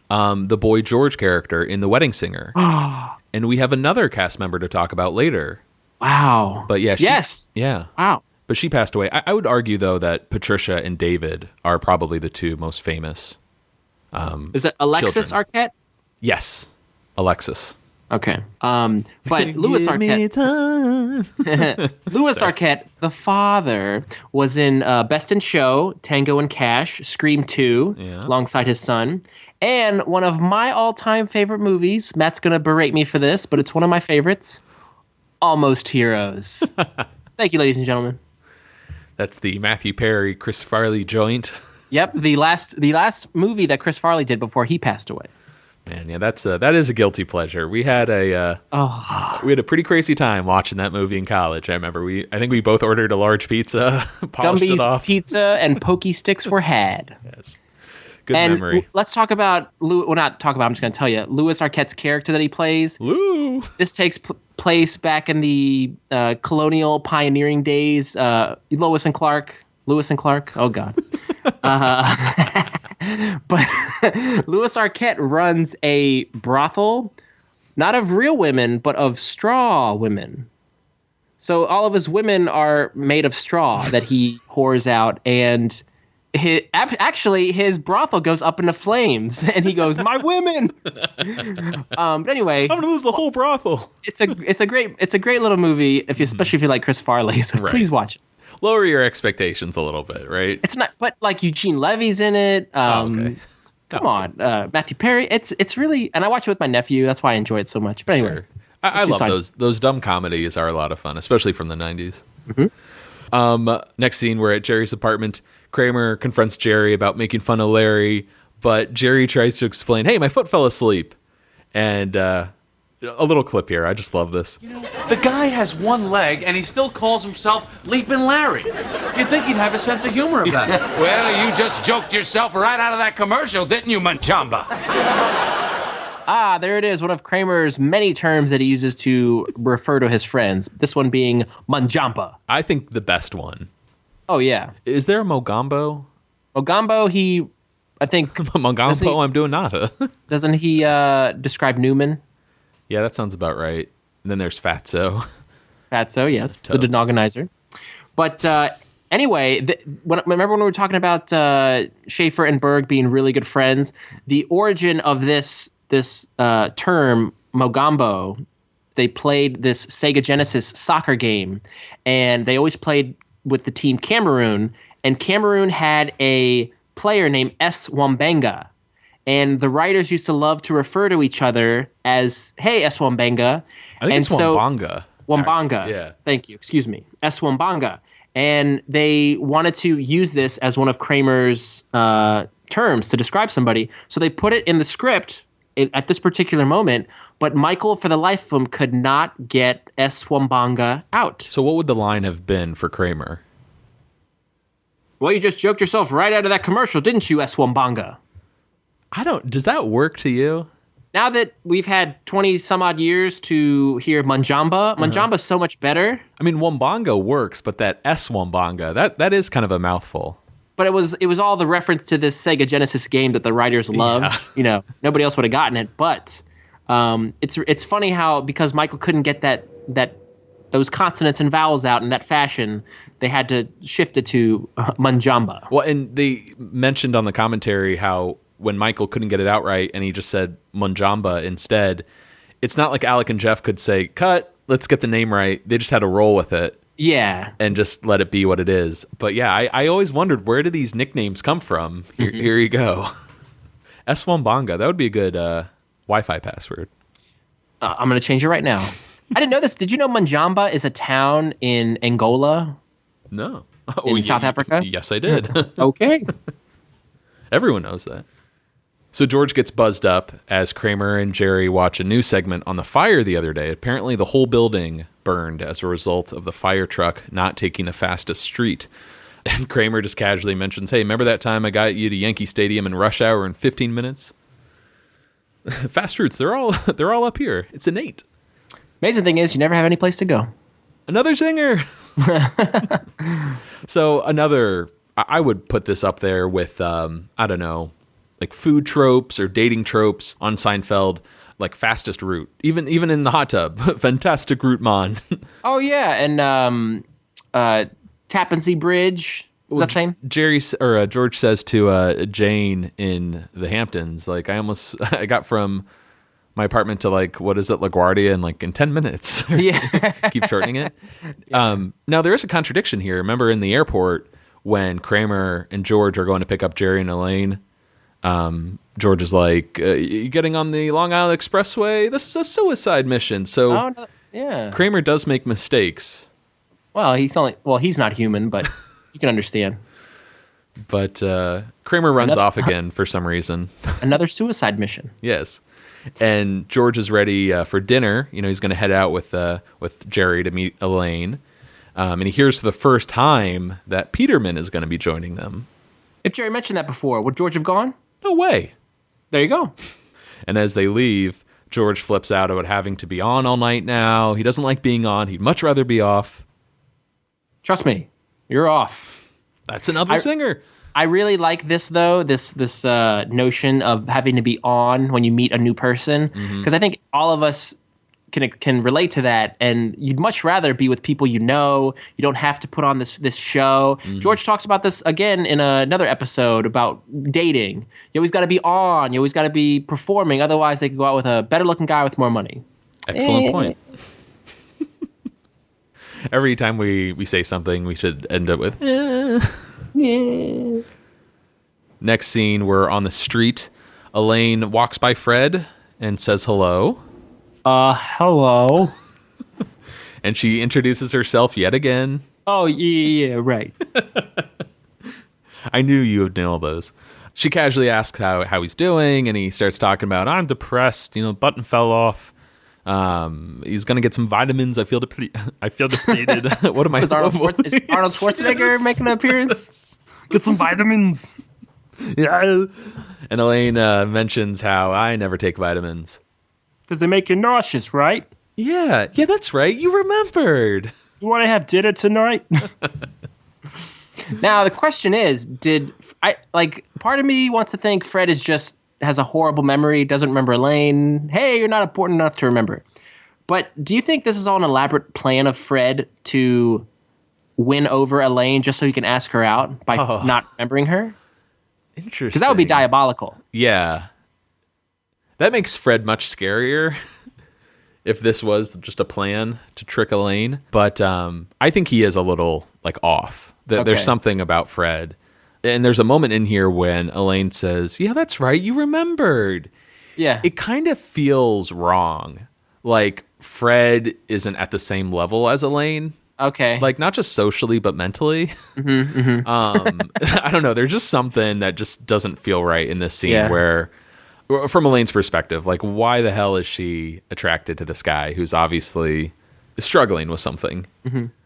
[SPEAKER 4] the Boy George character in The Wedding Singer. And we have another cast member to talk about later.
[SPEAKER 3] Wow.
[SPEAKER 4] But yeah.
[SPEAKER 3] Yes.
[SPEAKER 4] Yeah.
[SPEAKER 3] Wow.
[SPEAKER 4] But she passed away. I would argue, though, that Patricia and David are probably the two most famous.
[SPEAKER 3] Is it Alexis
[SPEAKER 4] children.
[SPEAKER 3] Arquette?
[SPEAKER 4] Yes. Alexis.
[SPEAKER 3] Okay. But Louis Arquette... Louis Arquette, the father, was in Best in Show, Tango and Cash, Scream 2, alongside his son, and one of my all-time favorite movies. Matt's going to berate me for this, but it's one of my favorites. Almost Heroes. Thank you, ladies and gentlemen.
[SPEAKER 4] That's the Matthew Perry, Chris Farley joint.
[SPEAKER 3] Yep, the last movie that Chris Farley did before he passed away.
[SPEAKER 4] Man, yeah, that is a guilty pleasure. We had a pretty crazy time watching that movie in college. I remember I think we both ordered a large pizza, polished it off.
[SPEAKER 3] Gumby's pizza and pokey sticks were had.
[SPEAKER 4] Yes, good memory.
[SPEAKER 3] Let's talk about not talk about. I'm just going to tell you Louis Arquette's character that he plays.
[SPEAKER 4] Lou.
[SPEAKER 3] This takes place back in the colonial pioneering days. Lewis and Clark. Oh God. But Louis Arquette runs a brothel, not of real women, but of straw women. So all of his women are made of straw that he whores out, and his brothel goes up into flames, and he goes, "My women." But anyway,
[SPEAKER 4] I'm gonna lose the whole brothel.
[SPEAKER 3] It's a great little movie, especially if you like Chris Farley. So please watch it.
[SPEAKER 4] Lower your expectations a little bit, right?
[SPEAKER 3] It's not, but like Eugene Levy's in it.
[SPEAKER 4] Okay.
[SPEAKER 3] Come on, Matthew Perry. It's really, and I watch it with my nephew. That's why I enjoy it so much. But anyway,
[SPEAKER 4] sure. I love those dumb comedies are a lot of fun, especially from the 90s.
[SPEAKER 3] Mm-hmm.
[SPEAKER 4] Next scene, we're at Jerry's apartment. Kramer confronts Jerry about making fun of Larry, but Jerry tries to explain, "Hey, my foot fell asleep," and a little clip here. I just love this.
[SPEAKER 6] The guy has one leg, and he still calls himself Leapin' Larry. You'd think he'd have a sense of humor about it.
[SPEAKER 2] Well, you just joked yourself right out of that commercial, didn't you, Manchamba?
[SPEAKER 3] There it is. One of Kramer's many terms that he uses to refer to his friends. This one being Manjampa.
[SPEAKER 4] I think the best one.
[SPEAKER 3] Oh, yeah.
[SPEAKER 4] Is there a Mogambo?
[SPEAKER 3] Mogambo, I think...
[SPEAKER 4] Mogambo, I'm doing nada.
[SPEAKER 3] Doesn't he describe Newman?
[SPEAKER 4] Yeah, that sounds about right. And then there's Fatso.
[SPEAKER 3] Fatso, yes. The Denogonizer. But anyway, remember when we were talking about Schaefer and Berg being really good friends? The origin of this term, Mogambo, they played this Sega Genesis soccer game, and they always played with the team Cameroon, and Cameroon had a player named S. Wambenga. And the writers used to love to refer to each other as, "Hey, S. Wambenga."
[SPEAKER 4] I think it's Wambanga.
[SPEAKER 3] Wambanga.
[SPEAKER 4] Yeah.
[SPEAKER 3] Thank you. Excuse me. S. Wambanga. And they wanted to use this as one of Kramer's terms to describe somebody. So they put it in the script at this particular moment, but Michael, for the life of him, could not get Eswambanga out.
[SPEAKER 4] So what would the line have been for Kramer?
[SPEAKER 3] Well, you just joked yourself right out of that commercial, didn't you, Eswambanga?
[SPEAKER 4] Does that work to you?
[SPEAKER 3] Now that we've had 20 some odd years to hear Manjamba, Manjamba's so much better.
[SPEAKER 4] I mean, Wambanga works, but that Eswambanga, that is kind of a mouthful.
[SPEAKER 3] But it was all the reference to this Sega Genesis game that the writers loved. Yeah. Nobody else would have gotten it. But it's funny how, because Michael couldn't get those consonants and vowels out in that fashion, they had to shift it to Manjamba.
[SPEAKER 4] Well, and they mentioned on the commentary how when Michael couldn't get it out right and he just said Manjamba instead, it's not like Alec and Jeff could say, cut, let's get the name right. They just had to roll with it.
[SPEAKER 3] Yeah.
[SPEAKER 4] And just let it be what it is. But yeah, I always wondered, where do these nicknames come from? Here you go. Eswambanga, that would be a good Wi-Fi password.
[SPEAKER 3] I'm going to change it right now. I didn't know this. Did you know Manjamba is a town in Angola?
[SPEAKER 4] No.
[SPEAKER 3] In South Africa?
[SPEAKER 4] Yes, I did.
[SPEAKER 3] Okay.
[SPEAKER 4] Everyone knows that. So George gets buzzed up as Kramer and Jerry watch a news segment on the fire the other day. Apparently the whole building burned as a result of the fire truck not taking the fastest street. And Kramer just casually mentions, hey, remember that time I got you to Yankee Stadium in rush hour in 15 minutes? Fast routes, they're all up here. It's innate.
[SPEAKER 3] Amazing thing is, you never have any place to go.
[SPEAKER 4] Another zinger. So I would put this up there with, I don't know, like food tropes or dating tropes on Seinfeld, like fastest route. Even in the hot tub, fantastic route, man.
[SPEAKER 3] Oh, yeah, and Tappan Zee Bridge. Is that the same?
[SPEAKER 4] George says to Jane in the Hamptons, like, I got from my apartment to, like, what is it, LaGuardia in 10 minutes.
[SPEAKER 3] Yeah.
[SPEAKER 4] Keep shortening it. Yeah. Now, there is a contradiction here. Remember in the airport when Kramer and George are going to pick up Jerry and Elaine, George is like, you getting on the Long Island Expressway? This is a suicide mission. So
[SPEAKER 3] yeah.
[SPEAKER 4] Kramer does make mistakes.
[SPEAKER 3] Well, he's not human, but you can understand.
[SPEAKER 4] But Kramer runs off again for some reason.
[SPEAKER 3] Another suicide mission.
[SPEAKER 4] Yes. And George is ready for dinner. He's going to head out with Jerry to meet Elaine. And he hears for the first time that Peterman is going to be joining them.
[SPEAKER 3] If Jerry mentioned that before, would George have gone?
[SPEAKER 4] No way.
[SPEAKER 3] There you go.
[SPEAKER 4] And as they leave, George flips out about having to be on all night now. He doesn't like being on. He'd much rather be off.
[SPEAKER 3] Trust me, you're off.
[SPEAKER 4] That's another singer.
[SPEAKER 3] I really like this, though, this notion of having to be on when you meet a new person, because I think all of us can relate to that, and you'd much rather be with people you know. You don't have to put on this show. George talks about this again in another episode about dating. You always got to be on. You always got to be performing. Otherwise, they can go out with a better-looking guy with more money.
[SPEAKER 4] Excellent point. Every time we say something, we should end up with,
[SPEAKER 3] Yeah.
[SPEAKER 4] Next scene, we're on the street. Elaine walks by Fred and says hello.
[SPEAKER 3] Hello.
[SPEAKER 4] And she introduces herself yet again.
[SPEAKER 3] Oh, yeah, right.
[SPEAKER 4] I knew you would nail those. She casually asks how he's doing, and he starts talking about, I'm depressed, button fell off. He's gonna get some vitamins. I feel depleted. What am I?
[SPEAKER 3] Is Arnold Schwarzenegger making an appearance? Get some vitamins.
[SPEAKER 4] Yeah. And Elaine mentions how I never take vitamins
[SPEAKER 1] because they make you nauseous, right?
[SPEAKER 4] Yeah, that's right. You remembered.
[SPEAKER 1] You want to have dinner tonight?
[SPEAKER 3] Now the question is, part of me wants to think Fred has a horrible memory, doesn't remember Elaine. Hey, you're not important enough to remember. But do you think this is all an elaborate plan of Fred to win over Elaine just so he can ask her out by not remembering her?
[SPEAKER 4] Interesting.
[SPEAKER 3] Because that would be diabolical.
[SPEAKER 4] Yeah. That makes Fred much scarier if this was just a plan to trick Elaine. But I think he is a little off. There's something about Fred. And there's a moment in here when Elaine says, yeah, that's right, you remembered.
[SPEAKER 3] Yeah.
[SPEAKER 4] It kind of feels wrong. Like Fred isn't at the same level as Elaine.
[SPEAKER 3] Okay.
[SPEAKER 4] Like, not just socially, but mentally. I don't know. There's just something that just doesn't feel right in this scene where, from Elaine's perspective, like, why the hell is she attracted to this guy who's obviously struggling with something?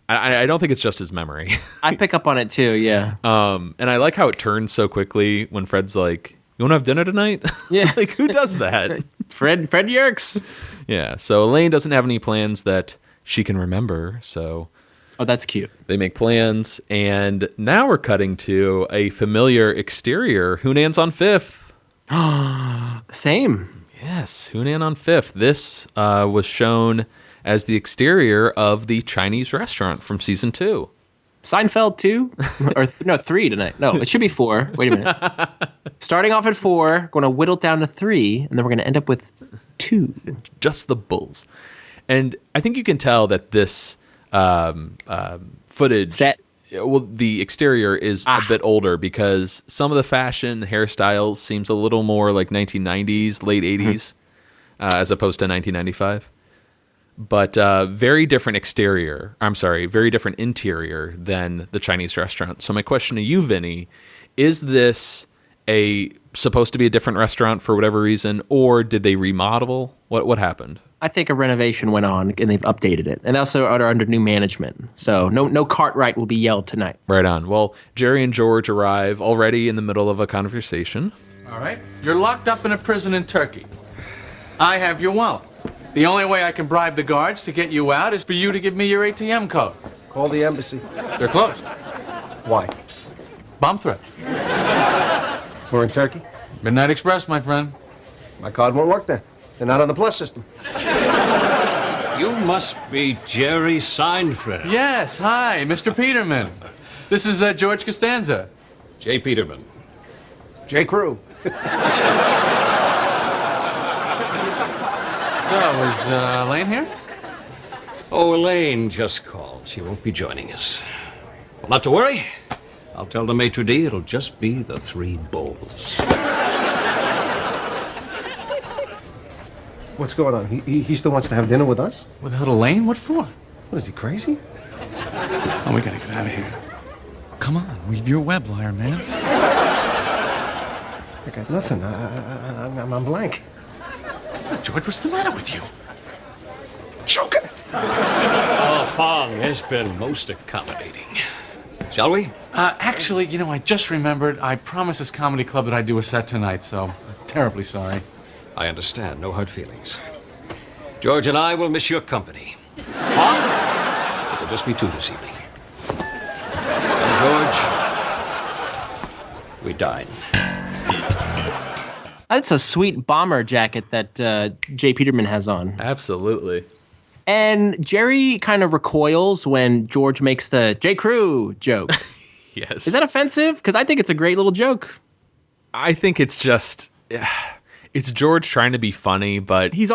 [SPEAKER 4] I don't think it's just his memory.
[SPEAKER 3] I pick up on it too, yeah.
[SPEAKER 4] And I like how it turns so quickly when Fred's like, "You want to have dinner tonight?"
[SPEAKER 3] Yeah.
[SPEAKER 4] Like, who does that?
[SPEAKER 3] Fred Yerkes.
[SPEAKER 4] Yeah. So Elaine doesn't have any plans that she can remember. So,
[SPEAKER 3] oh, that's cute.
[SPEAKER 4] They make plans, and now we're cutting to a familiar exterior. Hunan's on 5th.
[SPEAKER 3] Same.
[SPEAKER 4] Yes, Hunan on 5th. This was shown as the exterior of the Chinese restaurant from season 2.
[SPEAKER 3] Seinfeld 2? Or 3 tonight. No, it should be 4. Wait a minute. Starting off at 4, going to whittle down to 3, and then we're going to end up with 2.
[SPEAKER 4] Just the bulls. And I think you can tell that this footage, well, the exterior is a bit older because some of the fashion, hairstyles seems a little more like 1990s, late 80s, as opposed to 1995. But very different very different interior than the Chinese restaurant. So my question to you, Vinny, is this supposed to be a different restaurant for whatever reason, or did they remodel? What happened?
[SPEAKER 3] I think a renovation went on and they've updated it. And also are under new management. So no Cartwright will be yelled tonight.
[SPEAKER 4] Right on. Well, Jerry and George arrive already in the middle of a conversation.
[SPEAKER 6] All right. You're locked up in a prison in Turkey. I have your wallet. The only way I can bribe the guards to get you out is for you to give me your ATM code.
[SPEAKER 7] Call the embassy.
[SPEAKER 6] They're closed.
[SPEAKER 7] Why?
[SPEAKER 6] Bomb threat.
[SPEAKER 7] We're in Turkey?
[SPEAKER 6] Midnight Express, my friend.
[SPEAKER 7] My card won't work then. They're not on the plus system.
[SPEAKER 10] You must be Jerry Seinfeld.
[SPEAKER 6] Yes, hi, Mr. Peterman. This is George Costanza.
[SPEAKER 10] J. Peterman.
[SPEAKER 7] J. Crew.
[SPEAKER 6] So, is Elaine here?
[SPEAKER 10] Oh, Elaine just called. She won't be joining us. Well, not to worry. I'll tell the maitre d' it'll just be the 3 bulls.
[SPEAKER 7] What's going on? He still wants to have dinner with us?
[SPEAKER 6] Without Elaine? What for?
[SPEAKER 7] What, is he crazy?
[SPEAKER 6] Oh, we gotta get out of here. Come on, weave your web, liar, man.
[SPEAKER 7] I got nothing. I'm blank.
[SPEAKER 6] George, what's the matter with you? Joking.
[SPEAKER 10] Oh, Fong has been most accommodating. Shall we?
[SPEAKER 6] Actually, I just remembered I promised this comedy club that I'd do a set tonight, so I'm terribly sorry.
[SPEAKER 10] I understand. No hard feelings. George and I will miss your company. Fong, it will just be 2 this evening. And George, we dine.
[SPEAKER 3] That's a sweet bomber jacket that J. Peterman has on.
[SPEAKER 4] Absolutely.
[SPEAKER 3] And Jerry kind of recoils when George makes the J. Crew joke.
[SPEAKER 4] Yes.
[SPEAKER 3] Is that offensive? Because I think it's a great little joke.
[SPEAKER 4] I think it's just... It's George trying to be funny, but...
[SPEAKER 3] He's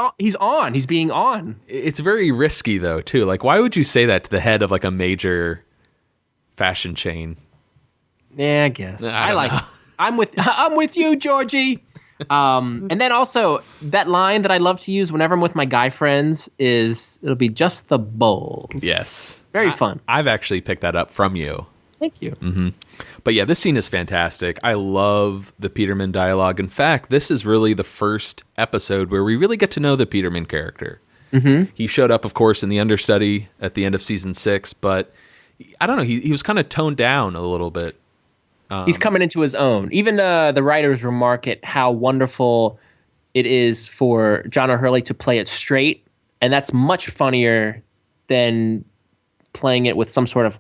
[SPEAKER 3] being on.
[SPEAKER 4] It's very risky, though, too. Like, why would you say that to the head of, like, a major fashion chain?
[SPEAKER 3] Yeah, I guess.
[SPEAKER 4] I like it.
[SPEAKER 3] I'm with you, Georgie. And then also, that line that I love to use whenever I'm with my guy friends is, it'll be just the bulls.
[SPEAKER 4] Yes.
[SPEAKER 3] Very fun.
[SPEAKER 4] I've actually picked that up from you.
[SPEAKER 3] Thank you.
[SPEAKER 4] Mm-hmm. But yeah, this scene is fantastic. I love the Peterman dialogue. In fact, this is really the first episode where we really get to know the Peterman character.
[SPEAKER 3] Mm-hmm.
[SPEAKER 4] He showed up, of course, in the understudy at the end of season 6, but I don't know, he was kind of toned down a little bit.
[SPEAKER 3] He's coming into his own. Even the writers remark at how wonderful it is for John O'Hurley to play it straight, and that's much funnier than playing it with some sort of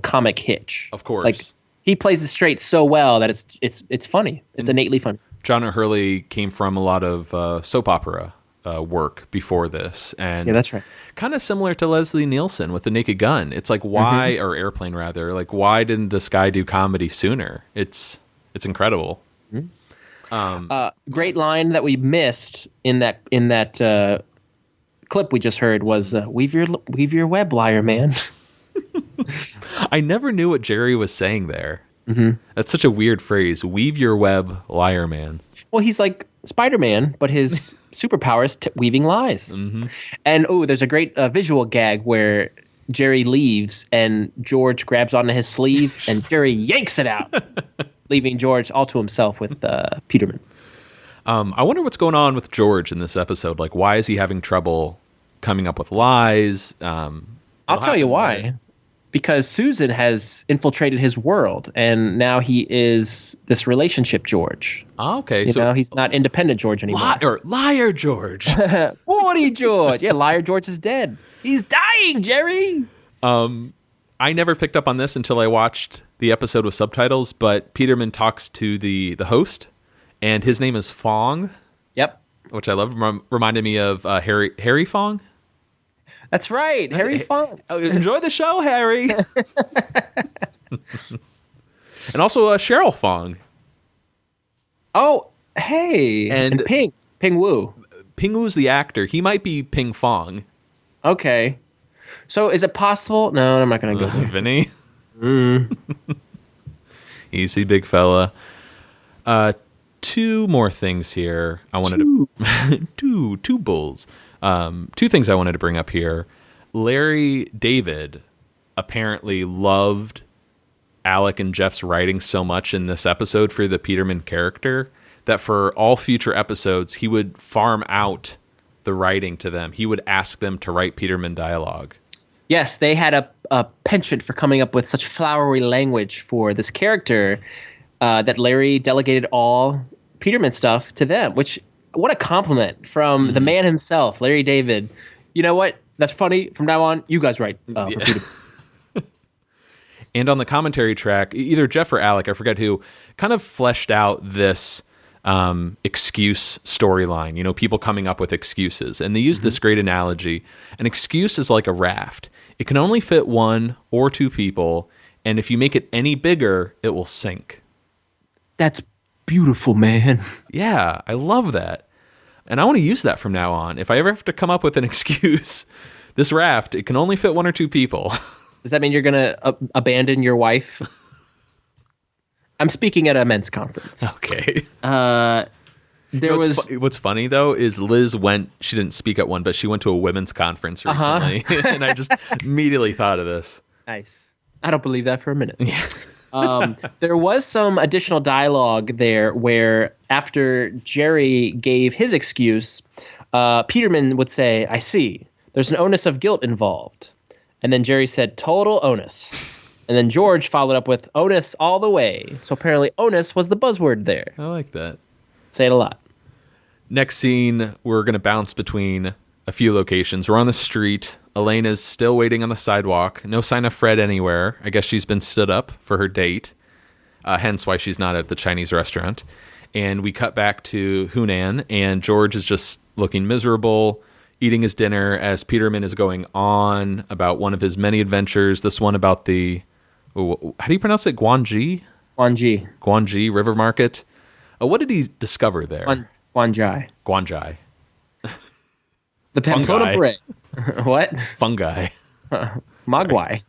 [SPEAKER 3] comic hitch.
[SPEAKER 4] Of course.
[SPEAKER 3] Like, he plays it straight so well that it's funny. It's innately funny.
[SPEAKER 4] John O'Hurley came from a lot of soap opera work before this. And
[SPEAKER 3] yeah, that's right.
[SPEAKER 4] Kind of similar to Leslie Nielsen with The Naked Gun. It's like, why, or Airplane rather, like, why didn't this guy do comedy sooner? It's incredible.
[SPEAKER 3] Mm-hmm. Great line that we missed in that clip we just heard was weave your web, liar man.
[SPEAKER 4] I never knew what Jerry was saying there.
[SPEAKER 3] Mm-hmm.
[SPEAKER 4] That's such a weird phrase. Weave your web, liar man.
[SPEAKER 3] Well, he's like Spider-Man, but his superpower is weaving lies.
[SPEAKER 4] Mm-hmm.
[SPEAKER 3] And there's a great visual gag where Jerry leaves, and George grabs onto his sleeve, and Jerry yanks it out, leaving George all to himself with Peterman.
[SPEAKER 4] I wonder what's going on with George in this episode. Like, why is he having trouble coming up with lies?
[SPEAKER 3] I'll tell you why. Because Susan has infiltrated his world, and now he is this relationship George.
[SPEAKER 4] Oh, okay.
[SPEAKER 3] You know, he's not independent George anymore.
[SPEAKER 4] Liar George.
[SPEAKER 3] 40 George. Yeah, liar George is dead. He's dying, Jerry.
[SPEAKER 4] I never picked up on this until I watched the episode with subtitles, but Peterman talks to the host, and his name is Fong.
[SPEAKER 3] Yep.
[SPEAKER 4] Which I love. Reminded me of Harry Fong.
[SPEAKER 3] That's right, Harry Fong.
[SPEAKER 4] Enjoy the show, Harry. And also Cheryl Fong.
[SPEAKER 3] Oh, hey. And Ping Wu.
[SPEAKER 4] Ping Wu's the actor. He might be Ping Fong.
[SPEAKER 3] Okay. So is it possible? No, I'm not going to go there.
[SPEAKER 4] Vinny? Easy, big fella. Two more things here. I wanted to... two bulls. Two things I wanted to bring up here. Larry David apparently loved Alec and Jeff's writing so much in this episode for the Peterman character that for all future episodes, he would farm out the writing to them. He would ask them to write Peterman dialogue.
[SPEAKER 3] Yes, they had a penchant for coming up with such flowery language for this character that Larry delegated all Peterman stuff to them, which... What a compliment from the man himself, Larry David. You know what? That's funny. From now on, you guys write.
[SPEAKER 4] And on the commentary track, either Jeff or Alec, I forget who, kind of fleshed out this excuse storyline. You know, people coming up with excuses. And they used this great analogy. An excuse is like a raft. It can only fit one or two people. And if you make it any bigger, it will sink.
[SPEAKER 3] That's beautiful, man.
[SPEAKER 4] Yeah, I love that. And I want to use that from now on. If I ever have to come up with an excuse, this raft, it can only fit one or two people.
[SPEAKER 3] Does that mean you're going to abandon your wife? I'm speaking at a men's conference.
[SPEAKER 4] Okay.
[SPEAKER 3] What's
[SPEAKER 4] funny, though, is Liz she didn't speak at one, but she went to a women's conference recently. And I just immediately thought of this.
[SPEAKER 3] Nice. I don't believe that for a minute. Yeah. There was some additional dialogue there where after Jerry gave his excuse, Peterman would say, I see, there's an onus of guilt involved. And then Jerry said, total onus. And then George followed up with onus all the way. So apparently onus was the buzzword there.
[SPEAKER 4] I like that.
[SPEAKER 3] Say it a lot.
[SPEAKER 4] Next scene, we're going to bounce between a few locations. We're on the street. Elena's still waiting on the sidewalk. No sign of Fred anywhere. I guess she's been stood up for her date. Hence why she's not at the Chinese restaurant. And we cut back to Hunan, and George is just looking miserable, eating his dinner as Peterman is going on about one of his many adventures. This one about the, how do you pronounce it? Guanji River Market. What did he discover there? Guanjai.
[SPEAKER 3] The Pamplona Beret. What?
[SPEAKER 4] Fungi.
[SPEAKER 3] Mogwai.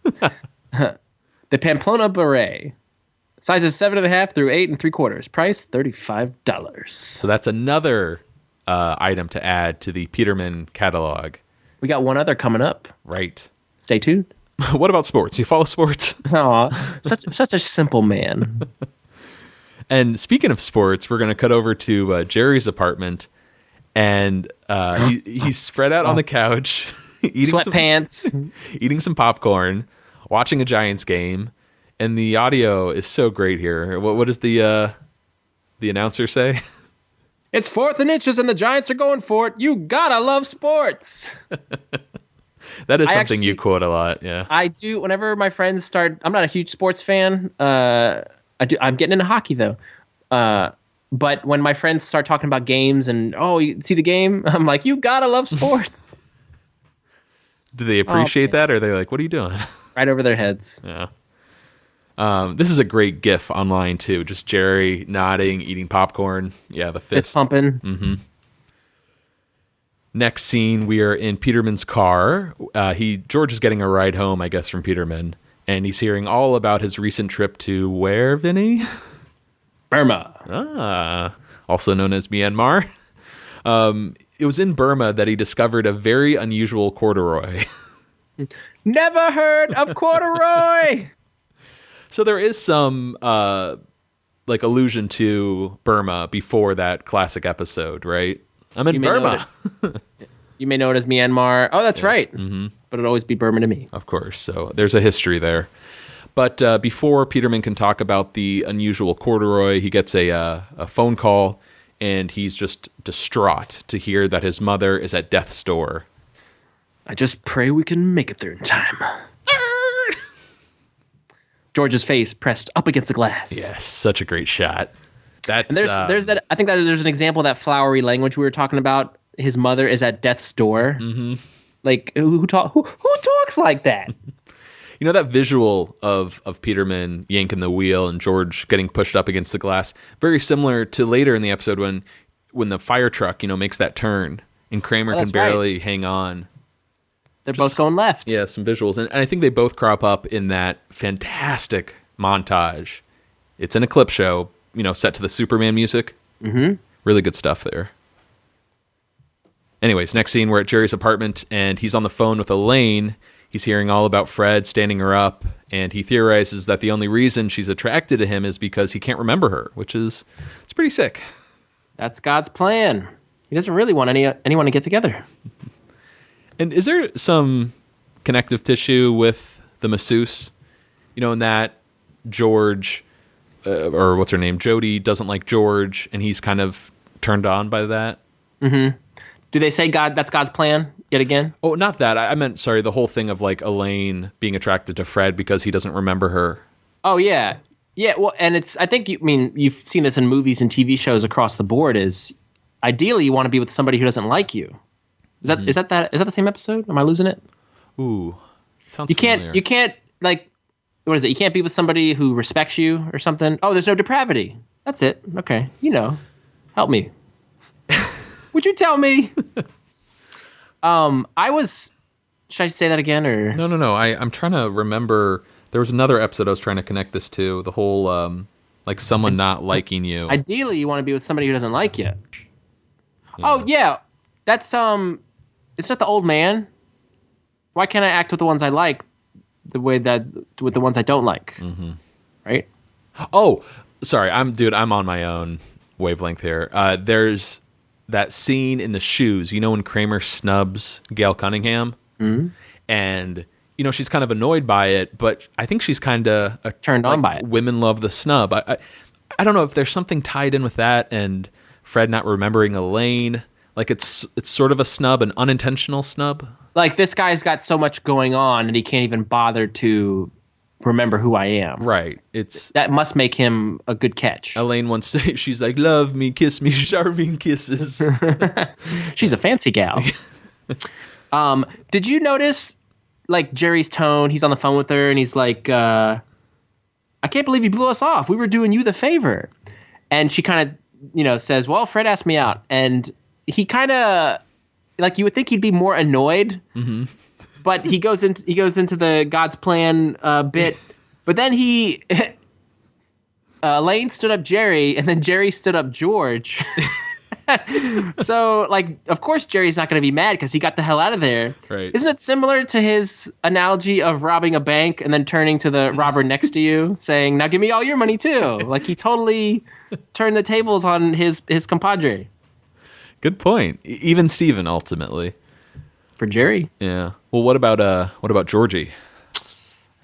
[SPEAKER 3] The Pamplona Beret. Sizes 7.5 through 8 3/4. Price $35.
[SPEAKER 4] So that's another item to add to the Peterman catalog.
[SPEAKER 3] We got one other coming up.
[SPEAKER 4] Right.
[SPEAKER 3] Stay tuned.
[SPEAKER 4] What about sports? You follow sports?
[SPEAKER 3] Aw, such a simple man.
[SPEAKER 4] And speaking of sports, we're going to cut over to Jerry's apartment. And he's spread out on the couch, eating
[SPEAKER 3] sweatpants,
[SPEAKER 4] eating some popcorn, watching a Giants game, and the audio is so great here. What does the announcer say?
[SPEAKER 3] It's 4th and inches, and the Giants are going for it. You gotta love sports.
[SPEAKER 4] That is something you quote a lot. Yeah,
[SPEAKER 3] I do. Whenever my friends start, I'm not a huge sports fan. I'm getting into hockey though. But when my friends start talking about games and, you see the game? I'm like, you gotta love sports.
[SPEAKER 4] Do they appreciate that? Or are they like, what are you doing?
[SPEAKER 3] Right over their heads.
[SPEAKER 4] Yeah. This is a great GIF online, too. Just Jerry nodding, eating popcorn. Yeah, the fist.
[SPEAKER 3] Fist pumping.
[SPEAKER 4] Mm-hmm. Next scene, we are in Peterman's car. George is getting a ride home, I guess, from Peterman. And he's hearing all about his recent trip to where, Vinny?
[SPEAKER 3] Burma.
[SPEAKER 4] Also known as Myanmar. It was in Burma that he discovered a very unusual corduroy.
[SPEAKER 3] Never heard of corduroy.
[SPEAKER 4] So there is some like allusion to Burma before that classic episode, right? I'm in Burma.
[SPEAKER 3] You may know it as Myanmar. Oh, that's right.
[SPEAKER 4] Mm-hmm.
[SPEAKER 3] But it'll always be Burma to me.
[SPEAKER 4] Of course. So there's a history there. But before Peterman can talk about the unusual corduroy, he gets a phone call, and he's just distraught to hear that his mother is at death's door.
[SPEAKER 3] I just pray we can make it there in time. George's face pressed up against the glass.
[SPEAKER 4] Yes, such a great shot. That's
[SPEAKER 3] and there's that. I think that there's an example of that flowery language we were talking about. His mother is at death's door.
[SPEAKER 4] Mm-hmm.
[SPEAKER 3] Like who talks like that?
[SPEAKER 4] You know that visual of Peterman yanking the wheel and George getting pushed up against the glass, very similar to later in the episode when the fire truck, makes that turn and Kramer can barely hang on.
[SPEAKER 3] They're both going left.
[SPEAKER 4] Yeah, some visuals. And I think they both crop up in that fantastic montage. It's in a clip show, set to the Superman music.
[SPEAKER 3] Mm-hmm.
[SPEAKER 4] Really good stuff there. Anyways, next scene, we're at Jerry's apartment, and he's on the phone with Elaine. He's hearing all about Fred standing her up, and he theorizes that the only reason she's attracted to him is because he can't remember her, it's pretty sick.
[SPEAKER 3] That's God's plan. He doesn't really want anyone to get together.
[SPEAKER 4] And is there some connective tissue with the masseuse? In that George, or what's her name, Jody doesn't like George, and he's kind of turned on by that?
[SPEAKER 3] Mm-hmm. Do they say that's God's plan yet again?
[SPEAKER 4] Oh, not that. I meant, the whole thing of like Elaine being attracted to Fred because he doesn't remember her.
[SPEAKER 3] Oh, yeah. Yeah, well, and I think you've seen this in movies and TV shows across the board is ideally you want to be with somebody who doesn't like you. Is that the same episode? Am I losing it?
[SPEAKER 4] Ooh. Sounds familiar.
[SPEAKER 3] You can't like what is it? You can't be with somebody who respects you or something. Oh, there's no depravity. That's it. Okay. Help me. Would you tell me? Should I say that again or?
[SPEAKER 4] No. I'm trying to remember. There was another episode I was trying to connect this to. The whole, like someone not liking you.
[SPEAKER 3] Ideally, you want to be with somebody who doesn't like you. Yeah. Oh, yeah. That's, it's not the old man. Why can't I act with the ones I like the way that with the ones I don't like?
[SPEAKER 4] Mm-hmm.
[SPEAKER 3] Right?
[SPEAKER 4] Oh, sorry. I'm on my own wavelength here. There's that scene in the shoes, when Kramer snubs Gail Cunningham,
[SPEAKER 3] mm-hmm.
[SPEAKER 4] and she's kind of annoyed by it, but I think she's kind of
[SPEAKER 3] turned on by it.
[SPEAKER 4] Women love the snub. I don't know if there's something tied in with that, and Fred not remembering Elaine. Like it's sort of a snub, an unintentional snub.
[SPEAKER 3] Like this guy's got so much going on, and he can't even bother to remember who I am.
[SPEAKER 4] Right.
[SPEAKER 3] That must make him a good catch.
[SPEAKER 4] Elaine once said, she's like, love me, kiss me, charming kisses.
[SPEAKER 3] She's a fancy gal. Did you notice like Jerry's tone? He's on the phone with her and he's like, I can't believe you blew us off. We were doing you the favor. And she kind of, says, well, Fred asked me out. And he kind of like, you would think he'd be more annoyed.
[SPEAKER 4] Mm-hmm.
[SPEAKER 3] But he goes into the God's plan bit, but then Elaine stood up Jerry, and then Jerry stood up George. So, like, of course Jerry's not going to be mad because he got the hell out of there.
[SPEAKER 4] Right.
[SPEAKER 3] Isn't it similar to his analogy of robbing a bank and then turning to the robber next to you, saying, "Now give me all your money too"? Like he totally turned the tables on his compadre.
[SPEAKER 4] Good point. Even Steven, ultimately.
[SPEAKER 3] For Jerry.
[SPEAKER 4] Yeah. Well, what about Georgie?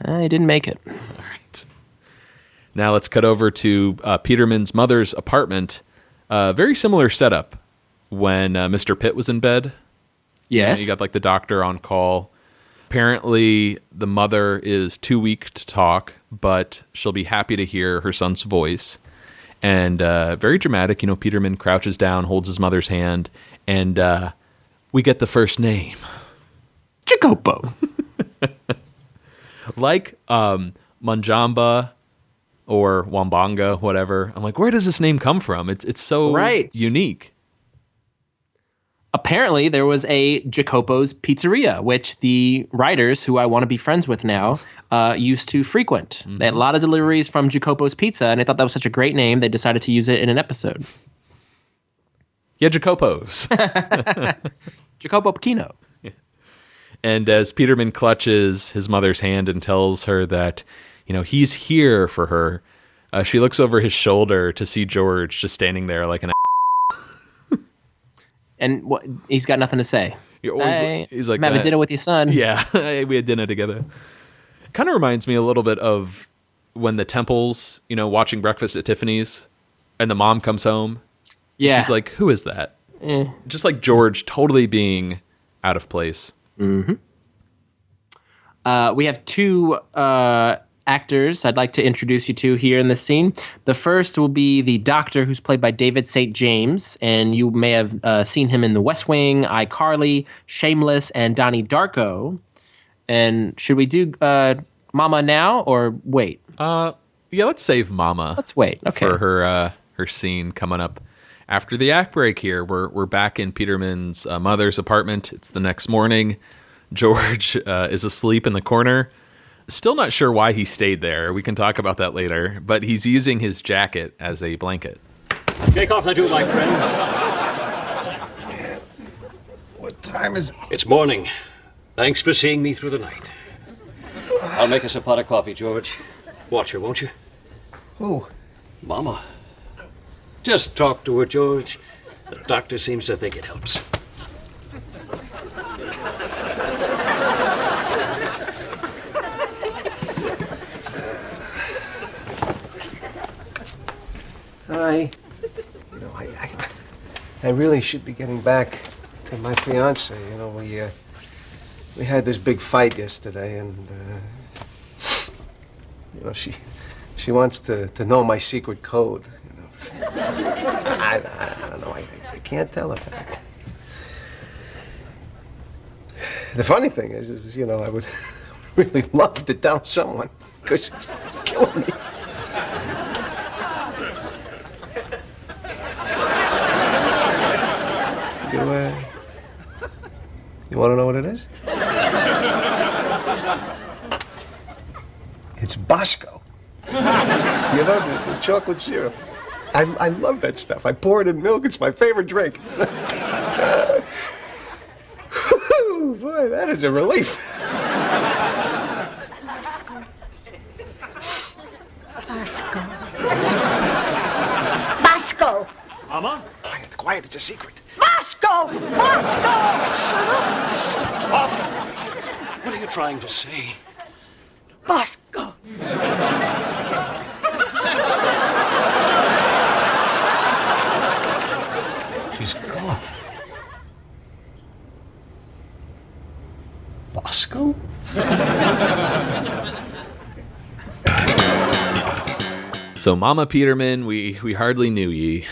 [SPEAKER 3] He didn't make it.
[SPEAKER 4] All right. Now let's cut over to Peterman's mother's apartment. Very similar setup when Mr. Pitt was in bed.
[SPEAKER 3] Yes.
[SPEAKER 4] You got like the doctor on call. Apparently, the mother is too weak to talk, but she'll be happy to hear her son's voice. And very dramatic. Peterman crouches down, holds his mother's hand, and we get the first name.
[SPEAKER 3] Jacopo.
[SPEAKER 4] Like Manjamba or Wambanga, whatever. I'm like, where does this name come from? It's so unique.
[SPEAKER 3] Apparently, there was a Jacopo's Pizzeria, which the writers, who I want to be friends with now, used to frequent. Mm-hmm. They had a lot of deliveries from Jacopo's Pizza, and I thought that was such a great name, they decided to use it in an episode.
[SPEAKER 4] Yeah, Jacopo's.
[SPEAKER 3] Jacopo Pechino.
[SPEAKER 4] Yeah. And as Peterman clutches his mother's hand and tells her that, he's here for her, she looks over his shoulder to see George just standing there like an
[SPEAKER 3] And he's got nothing to say.
[SPEAKER 4] He's like,
[SPEAKER 3] I'm having dinner with your son.
[SPEAKER 4] Yeah, we had dinner together. Kind of reminds me a little bit of when the Temples, watching Breakfast at Tiffany's, and the mom comes home.
[SPEAKER 3] Yeah.
[SPEAKER 4] She's like, who is that? Just like George totally being out of place.
[SPEAKER 3] Mm-hmm. We have two actors I'd like to introduce you to here in this scene. The first will be the doctor, who's played by David St. James, and you may have seen him in The West Wing, iCarly, Shameless, and Donnie Darko. And should we do Mama now or wait?
[SPEAKER 4] Yeah, let's save Mama.
[SPEAKER 3] Let's wait. Okay.
[SPEAKER 4] For her scene coming up after the act break. Here, we're back in Peterman's mother's apartment. It's the next morning. George is asleep in the corner. Still not sure why he stayed there. We can talk about that later. But he's using his jacket as a blanket.
[SPEAKER 10] Take off the dew, my friend.
[SPEAKER 7] What time is it?
[SPEAKER 10] It's morning. Thanks for seeing me through the night. I'll make us a pot of coffee, George. Watch her, won't you?
[SPEAKER 7] Who?
[SPEAKER 10] Mama. Just talk to her, George. The doctor seems to think it helps.
[SPEAKER 7] Hi. I really should be getting back to my fiance. We had this big fight yesterday, and she wants to know my secret code. I don't know. I can't tell her that. The funny thing is I would really love to tell someone, because it's killing me. You want to know what it is? It's Bosco. The chocolate syrup. I love that stuff. I pour it in milk. It's my favorite drink. Boy, that is a relief.
[SPEAKER 11] Bosco!
[SPEAKER 10] Mama?
[SPEAKER 7] Quiet, it's a secret.
[SPEAKER 11] Bosco! Bosco!
[SPEAKER 10] Shut up! Just off. What are you trying to say?
[SPEAKER 11] Bosco!
[SPEAKER 10] She's gone. Bosco?
[SPEAKER 4] So, Mama Peterman, we hardly knew ye.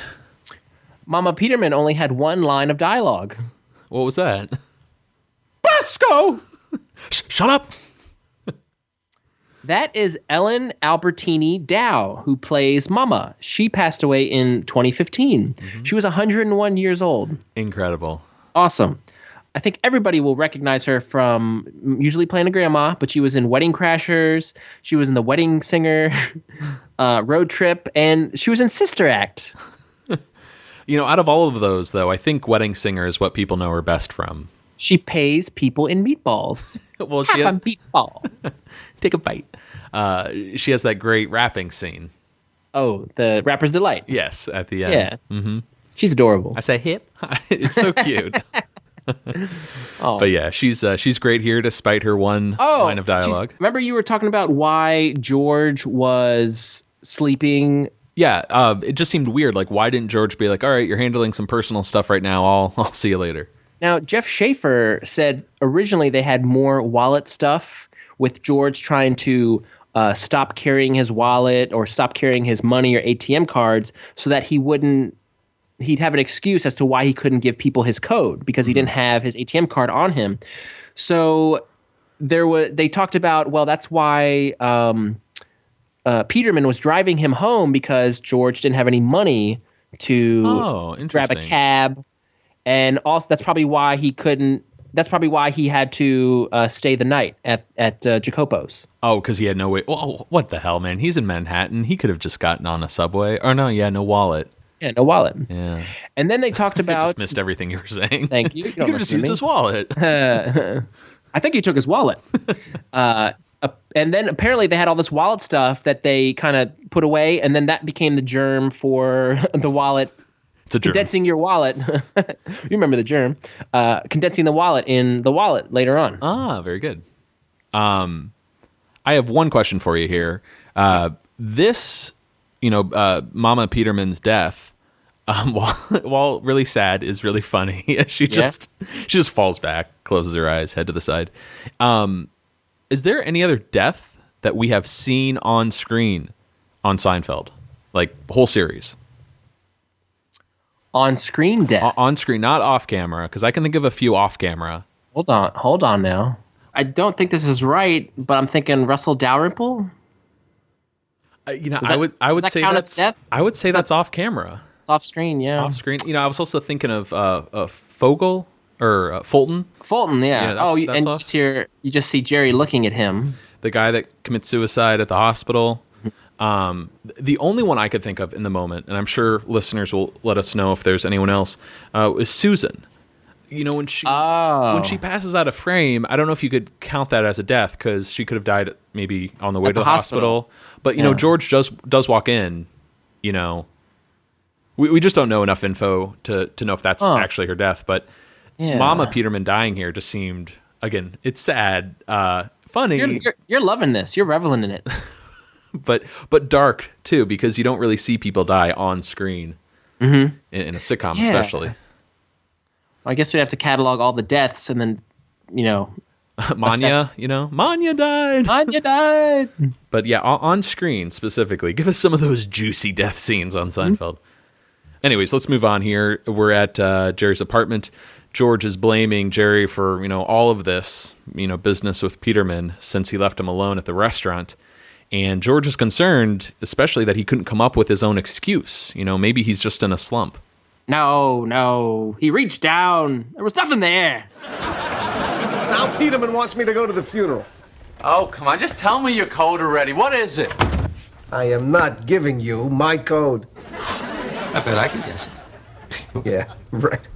[SPEAKER 3] Mama Peterman only had one line of dialogue.
[SPEAKER 4] What was that?
[SPEAKER 3] Bosco!
[SPEAKER 4] Shut up!
[SPEAKER 3] That is Ellen Albertini Dow, who plays Mama. She passed away in 2015. Mm-hmm. She was 101 years old.
[SPEAKER 4] Incredible.
[SPEAKER 3] Awesome. I think everybody will recognize her from usually playing a grandma, but she was in Wedding Crashers. She was in The Wedding Singer, Road Trip, and she was in Sister Act.
[SPEAKER 4] Out of all of those, though, I think Wedding Singer is what people know her best from.
[SPEAKER 3] She pays people in meatballs.
[SPEAKER 4] Well,
[SPEAKER 3] she has a meatball.
[SPEAKER 4] Take a bite. She has that great rapping scene.
[SPEAKER 3] Oh, the Rapper's Delight.
[SPEAKER 4] Yes, at the end.
[SPEAKER 3] Yeah.
[SPEAKER 4] Mm-hmm.
[SPEAKER 3] She's adorable.
[SPEAKER 4] I say hip. It's so cute.
[SPEAKER 3] Oh.
[SPEAKER 4] But yeah, she's great here despite her one line of dialogue.
[SPEAKER 3] Remember you were talking about why George was sleeping.
[SPEAKER 4] Yeah, it just seemed weird. Like, why didn't George be like, all right, you're handling some personal stuff right now. I'll see you later.
[SPEAKER 3] Now, Jeff Schaefer said originally they had more wallet stuff with George trying to stop carrying his wallet or stop carrying his money or ATM cards so that he'd have an excuse as to why he couldn't give people his code because he didn't have his ATM card on him. So they talked about, well, that's why Peterman was driving him home because George didn't have any money to grab a cab. And also that's probably why he had to stay the night at Jacopo's.
[SPEAKER 4] Oh, because he had no way. Well, what the hell, man? He's in Manhattan. He could have just gotten on a subway. Or no wallet.
[SPEAKER 3] Yeah, no wallet.
[SPEAKER 4] Yeah.
[SPEAKER 3] And then they talked about...
[SPEAKER 4] I just missed everything you were saying.
[SPEAKER 3] Thank you.
[SPEAKER 4] You could have just used his wallet.
[SPEAKER 3] I I think he took his wallet. And then apparently they had all this wallet stuff that they kind of put away, and then that became the germ for the wallet.
[SPEAKER 4] It's a germ.
[SPEAKER 3] Condensing your wallet. You remember the germ. Condensing the wallet in the wallet later on.
[SPEAKER 4] Ah, very good. I have one question for you here. This, Mama Peterman's death, while really sad, is really funny. She just falls back, closes her eyes, head to the side. Is there any other death that we have seen on screen on Seinfeld? Like, whole series?
[SPEAKER 3] On-screen death?
[SPEAKER 4] On screen, not off camera, because I can think of a few off camera.
[SPEAKER 3] Hold on now. I don't think this is right, but I'm thinking Russell Dalrymple?
[SPEAKER 4] I would say that's off camera.
[SPEAKER 3] It's off screen, yeah.
[SPEAKER 4] Off screen. I was also thinking of Fogel or Fulton.
[SPEAKER 3] Fulton, yeah.
[SPEAKER 4] That's
[SPEAKER 3] you just see Jerry looking at him.
[SPEAKER 4] The guy that commits suicide at the hospital. The only one I could think of in the moment, and I'm sure listeners will let us know if there's anyone else, is Susan. When she passes out of frame, I don't know if you could count that as a death because she could have died maybe on the way to the hospital. But George does walk in. We just don't know enough info to know if that's actually her death. But Mama Peterman dying here just seemed, again, it's sad, funny.
[SPEAKER 3] You're loving this. You're reveling in it.
[SPEAKER 4] but dark too, because you don't really see people die on screen in a sitcom, especially.
[SPEAKER 3] I guess we'd have to catalog all the deaths and then,
[SPEAKER 4] Manya, Manya died.
[SPEAKER 3] Manya died.
[SPEAKER 4] But yeah, on screen specifically, give us some of those juicy death scenes on Seinfeld. Anyways, let's move on here. We're at Jerry's apartment. George is blaming Jerry for, all of this, business with Peterman since he left him alone at the restaurant. And George is concerned, especially that he couldn't come up with his own excuse. Maybe he's just in a slump.
[SPEAKER 3] No. He reached down. There was nothing there.
[SPEAKER 7] Now Peterman wants me to go to the funeral.
[SPEAKER 6] Oh, come on. Just tell me your code already. What is it?
[SPEAKER 7] I am not giving you my code.
[SPEAKER 10] I bet I can guess it.
[SPEAKER 7] Yeah, right.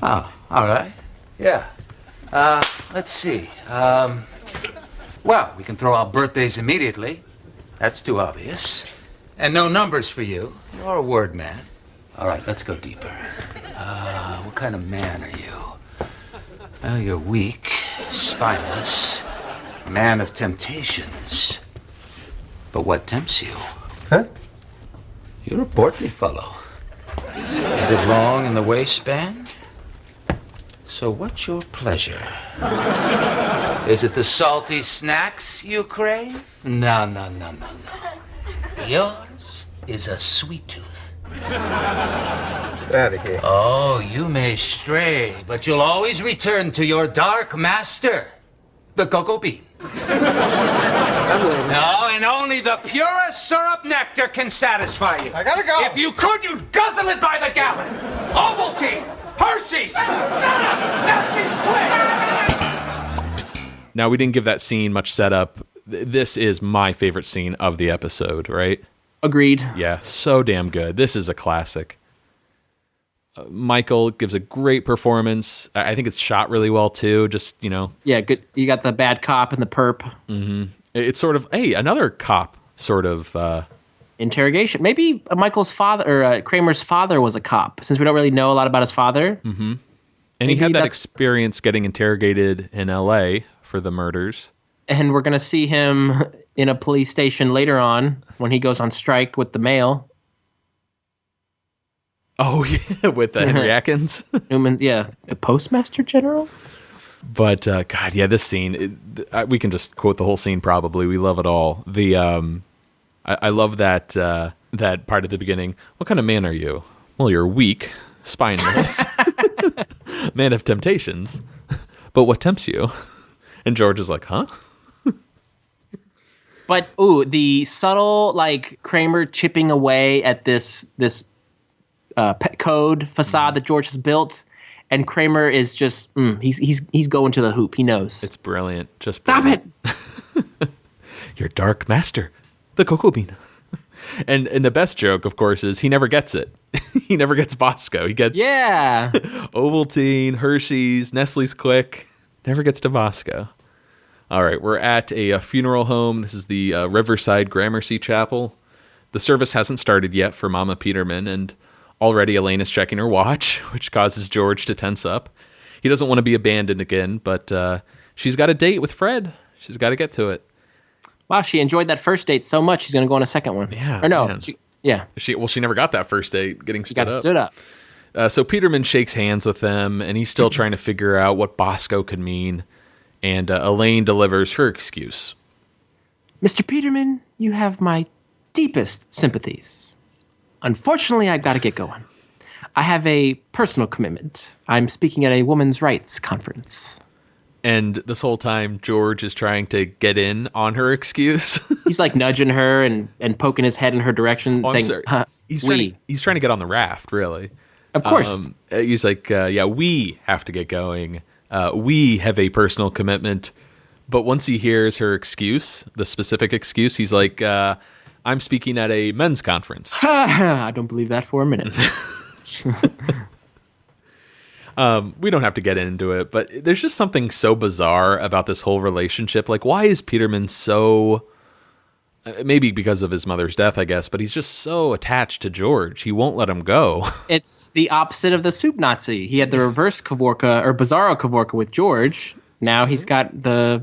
[SPEAKER 10] Oh, all right. Yeah. Let's see. Well, we can throw out birthdays immediately. That's too obvious. And no numbers for you. You're a word man. All right, let's go deeper. What kind of man are you? Well, you're weak, spineless, man of temptations. But what tempts you?
[SPEAKER 7] Huh?
[SPEAKER 10] You're a portly fellow. A bit long in the waistband. So what's your pleasure? Is it the salty snacks you crave? No. Yours is a sweet tooth.
[SPEAKER 7] Out of here.
[SPEAKER 10] Oh, you may stray, but you'll always return to your dark master, the cocoa bean. No, and only the purest syrup nectar can satisfy you.
[SPEAKER 7] I gotta go.
[SPEAKER 10] If you could, you'd guzzle it by the gallon. Ovaltine, Hershey's. Shut up! Nestl's quick!
[SPEAKER 4] Now, we didn't give that scene much setup. This is my favorite scene of the episode, right?
[SPEAKER 3] Agreed.
[SPEAKER 4] Yeah, so damn good. This is a classic. Michael gives a great performance. I think it's shot really well, too. Just,
[SPEAKER 3] Yeah, good. You got the bad cop and the perp.
[SPEAKER 4] Mm-hmm. It's sort of, another cop sort of...
[SPEAKER 3] interrogation. Maybe Michael's father, or Kramer's father was a cop, since we don't really know a lot about his father.
[SPEAKER 4] Mm-hmm. And he had that experience getting interrogated in L.A. for the murders.
[SPEAKER 3] And we're going to see him in a police station later on when he goes on strike with the mail.
[SPEAKER 4] Oh, yeah, with Henry Atkins.
[SPEAKER 3] Newman, yeah. The Postmaster General?
[SPEAKER 4] But, God, yeah, this scene, we can just quote the whole scene probably. We love it all. I love that that part at the beginning. What kind of man are you? Well, you're weak, spineless, man of temptations. But what tempts you? And George is like, huh?
[SPEAKER 3] But, the subtle, Kramer chipping away at this pet code facade that George has built, and Kramer is just, he's going to the hoop. He knows.
[SPEAKER 4] It's brilliant. Just
[SPEAKER 3] Stop
[SPEAKER 4] brilliant. It! Your dark master, the cocoa bean. And the best joke, of course, is he never gets it. He never gets Bosco. He gets
[SPEAKER 3] Ovaltine,
[SPEAKER 4] Hershey's, Nestle's Quick. Never gets to Bosco. All right, we're at a funeral home. This is the Riverside Gramercy Chapel. The service hasn't started yet for Mama Peterman, and already Elaine is checking her watch, which causes George to tense up. He doesn't want to be abandoned again, but she's got a date with Fred. She's got to get to it.
[SPEAKER 3] Wow, she enjoyed that first date so much, she's going to go on a second one.
[SPEAKER 4] Yeah.
[SPEAKER 3] Or no,
[SPEAKER 4] man.
[SPEAKER 3] she
[SPEAKER 4] never got that first date, getting stood up. So Peterman shakes hands with them, and he's still trying to figure out what Bosco could mean. And Elaine delivers her excuse.
[SPEAKER 3] Mr. Peterman, you have my deepest sympathies. Unfortunately, I've got to get going. I have a personal commitment. I'm speaking at a women's rights conference.
[SPEAKER 4] And this whole time, George is trying to get in on her excuse.
[SPEAKER 3] He's like nudging her and poking his head in her direction, saying,
[SPEAKER 4] he's trying to get on the raft, really.
[SPEAKER 3] Of course.
[SPEAKER 4] He's like, we have to get going. We have a personal commitment. But once he hears her excuse, the specific excuse, he's like, I'm speaking at a men's conference.
[SPEAKER 3] I don't believe that for a minute.
[SPEAKER 4] We don't have to get into it, but there's just something so bizarre about this whole relationship. Like, why is Peterman so... Maybe because of his mother's death, I guess, but he's just so attached to George. He won't let him go. It's
[SPEAKER 3] the opposite of the soup Nazi. He had the reverse Kavorka, or Bizarro Kavorka with George. Now he's got the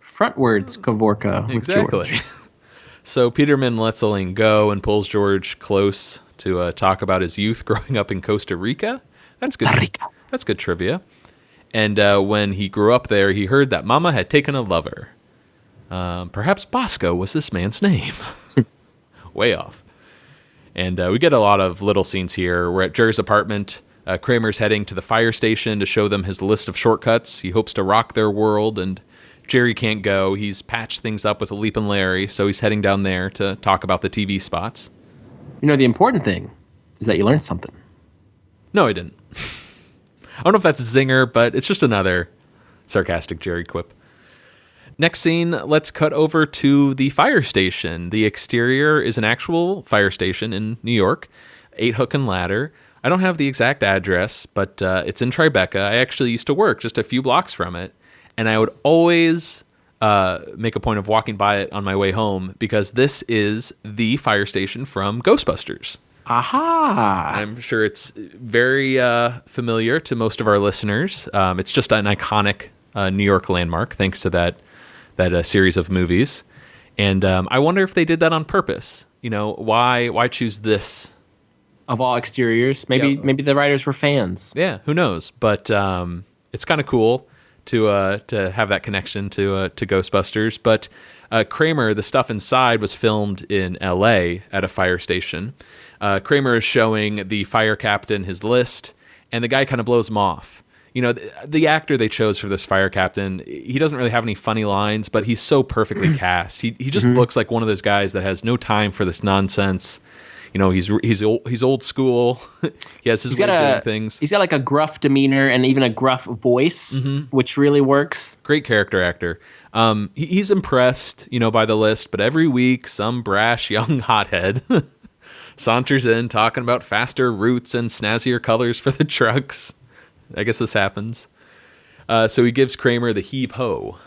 [SPEAKER 3] frontwards Kavorka with
[SPEAKER 4] exactly.
[SPEAKER 3] George.
[SPEAKER 4] So Peterman lets Elaine go and pulls George close to talk about his youth growing up in Costa Rica. That's good. That's good trivia. And when he grew up there, he heard that Mama had taken a lover. Perhaps Bosco was this man's name. Way off. And we get a lot of little scenes here. We're at Jerry's apartment. Kramer's heading to the fire station to show them his list of shortcuts. He hopes to rock their world, and Jerry can't go. He's patched things up with Leapin' Larry, so he's heading down there to talk about the TV spots.
[SPEAKER 3] You know, the important thing is that you learned something.
[SPEAKER 4] No, I didn't. I don't know if that's a zinger, but it's just another sarcastic Jerry quip. Next scene, let's cut over to the fire station. The exterior is an actual fire station in New York, 8 Hook and Ladder. I don't have the exact address, but it's in Tribeca. I actually used to work just a few blocks from it, and I would always make a point of walking by it on my way home because this is the fire station from Ghostbusters.
[SPEAKER 3] Aha!
[SPEAKER 4] I'm sure it's very familiar to most of our listeners. It's just an iconic New York landmark, thanks to that series of movies. And I wonder if they did that on purpose. You know, why choose this?
[SPEAKER 3] Of all exteriors? Maybe the writers were fans.
[SPEAKER 4] Yeah, who knows? But it's kind of cool to have that connection to Ghostbusters. But Kramer, the stuff inside was filmed in L.A. at a fire station. Kramer is showing the fire captain his list, and the guy kind of blows him off. You know, the actor they chose for this fire captain, he doesn't really have any funny lines, but he's so perfectly cast. He just looks like one of those guys that has no time for this nonsense. You know, he's old school. He has his way of doing things.
[SPEAKER 3] He's got like a gruff demeanor and even a gruff voice, which really works.
[SPEAKER 4] Great character actor. He's impressed, you know, by the list, but every week some brash young hothead saunters in talking about faster routes and snazzier colors for the trucks. I guess this happens. So he gives Kramer the heave-ho.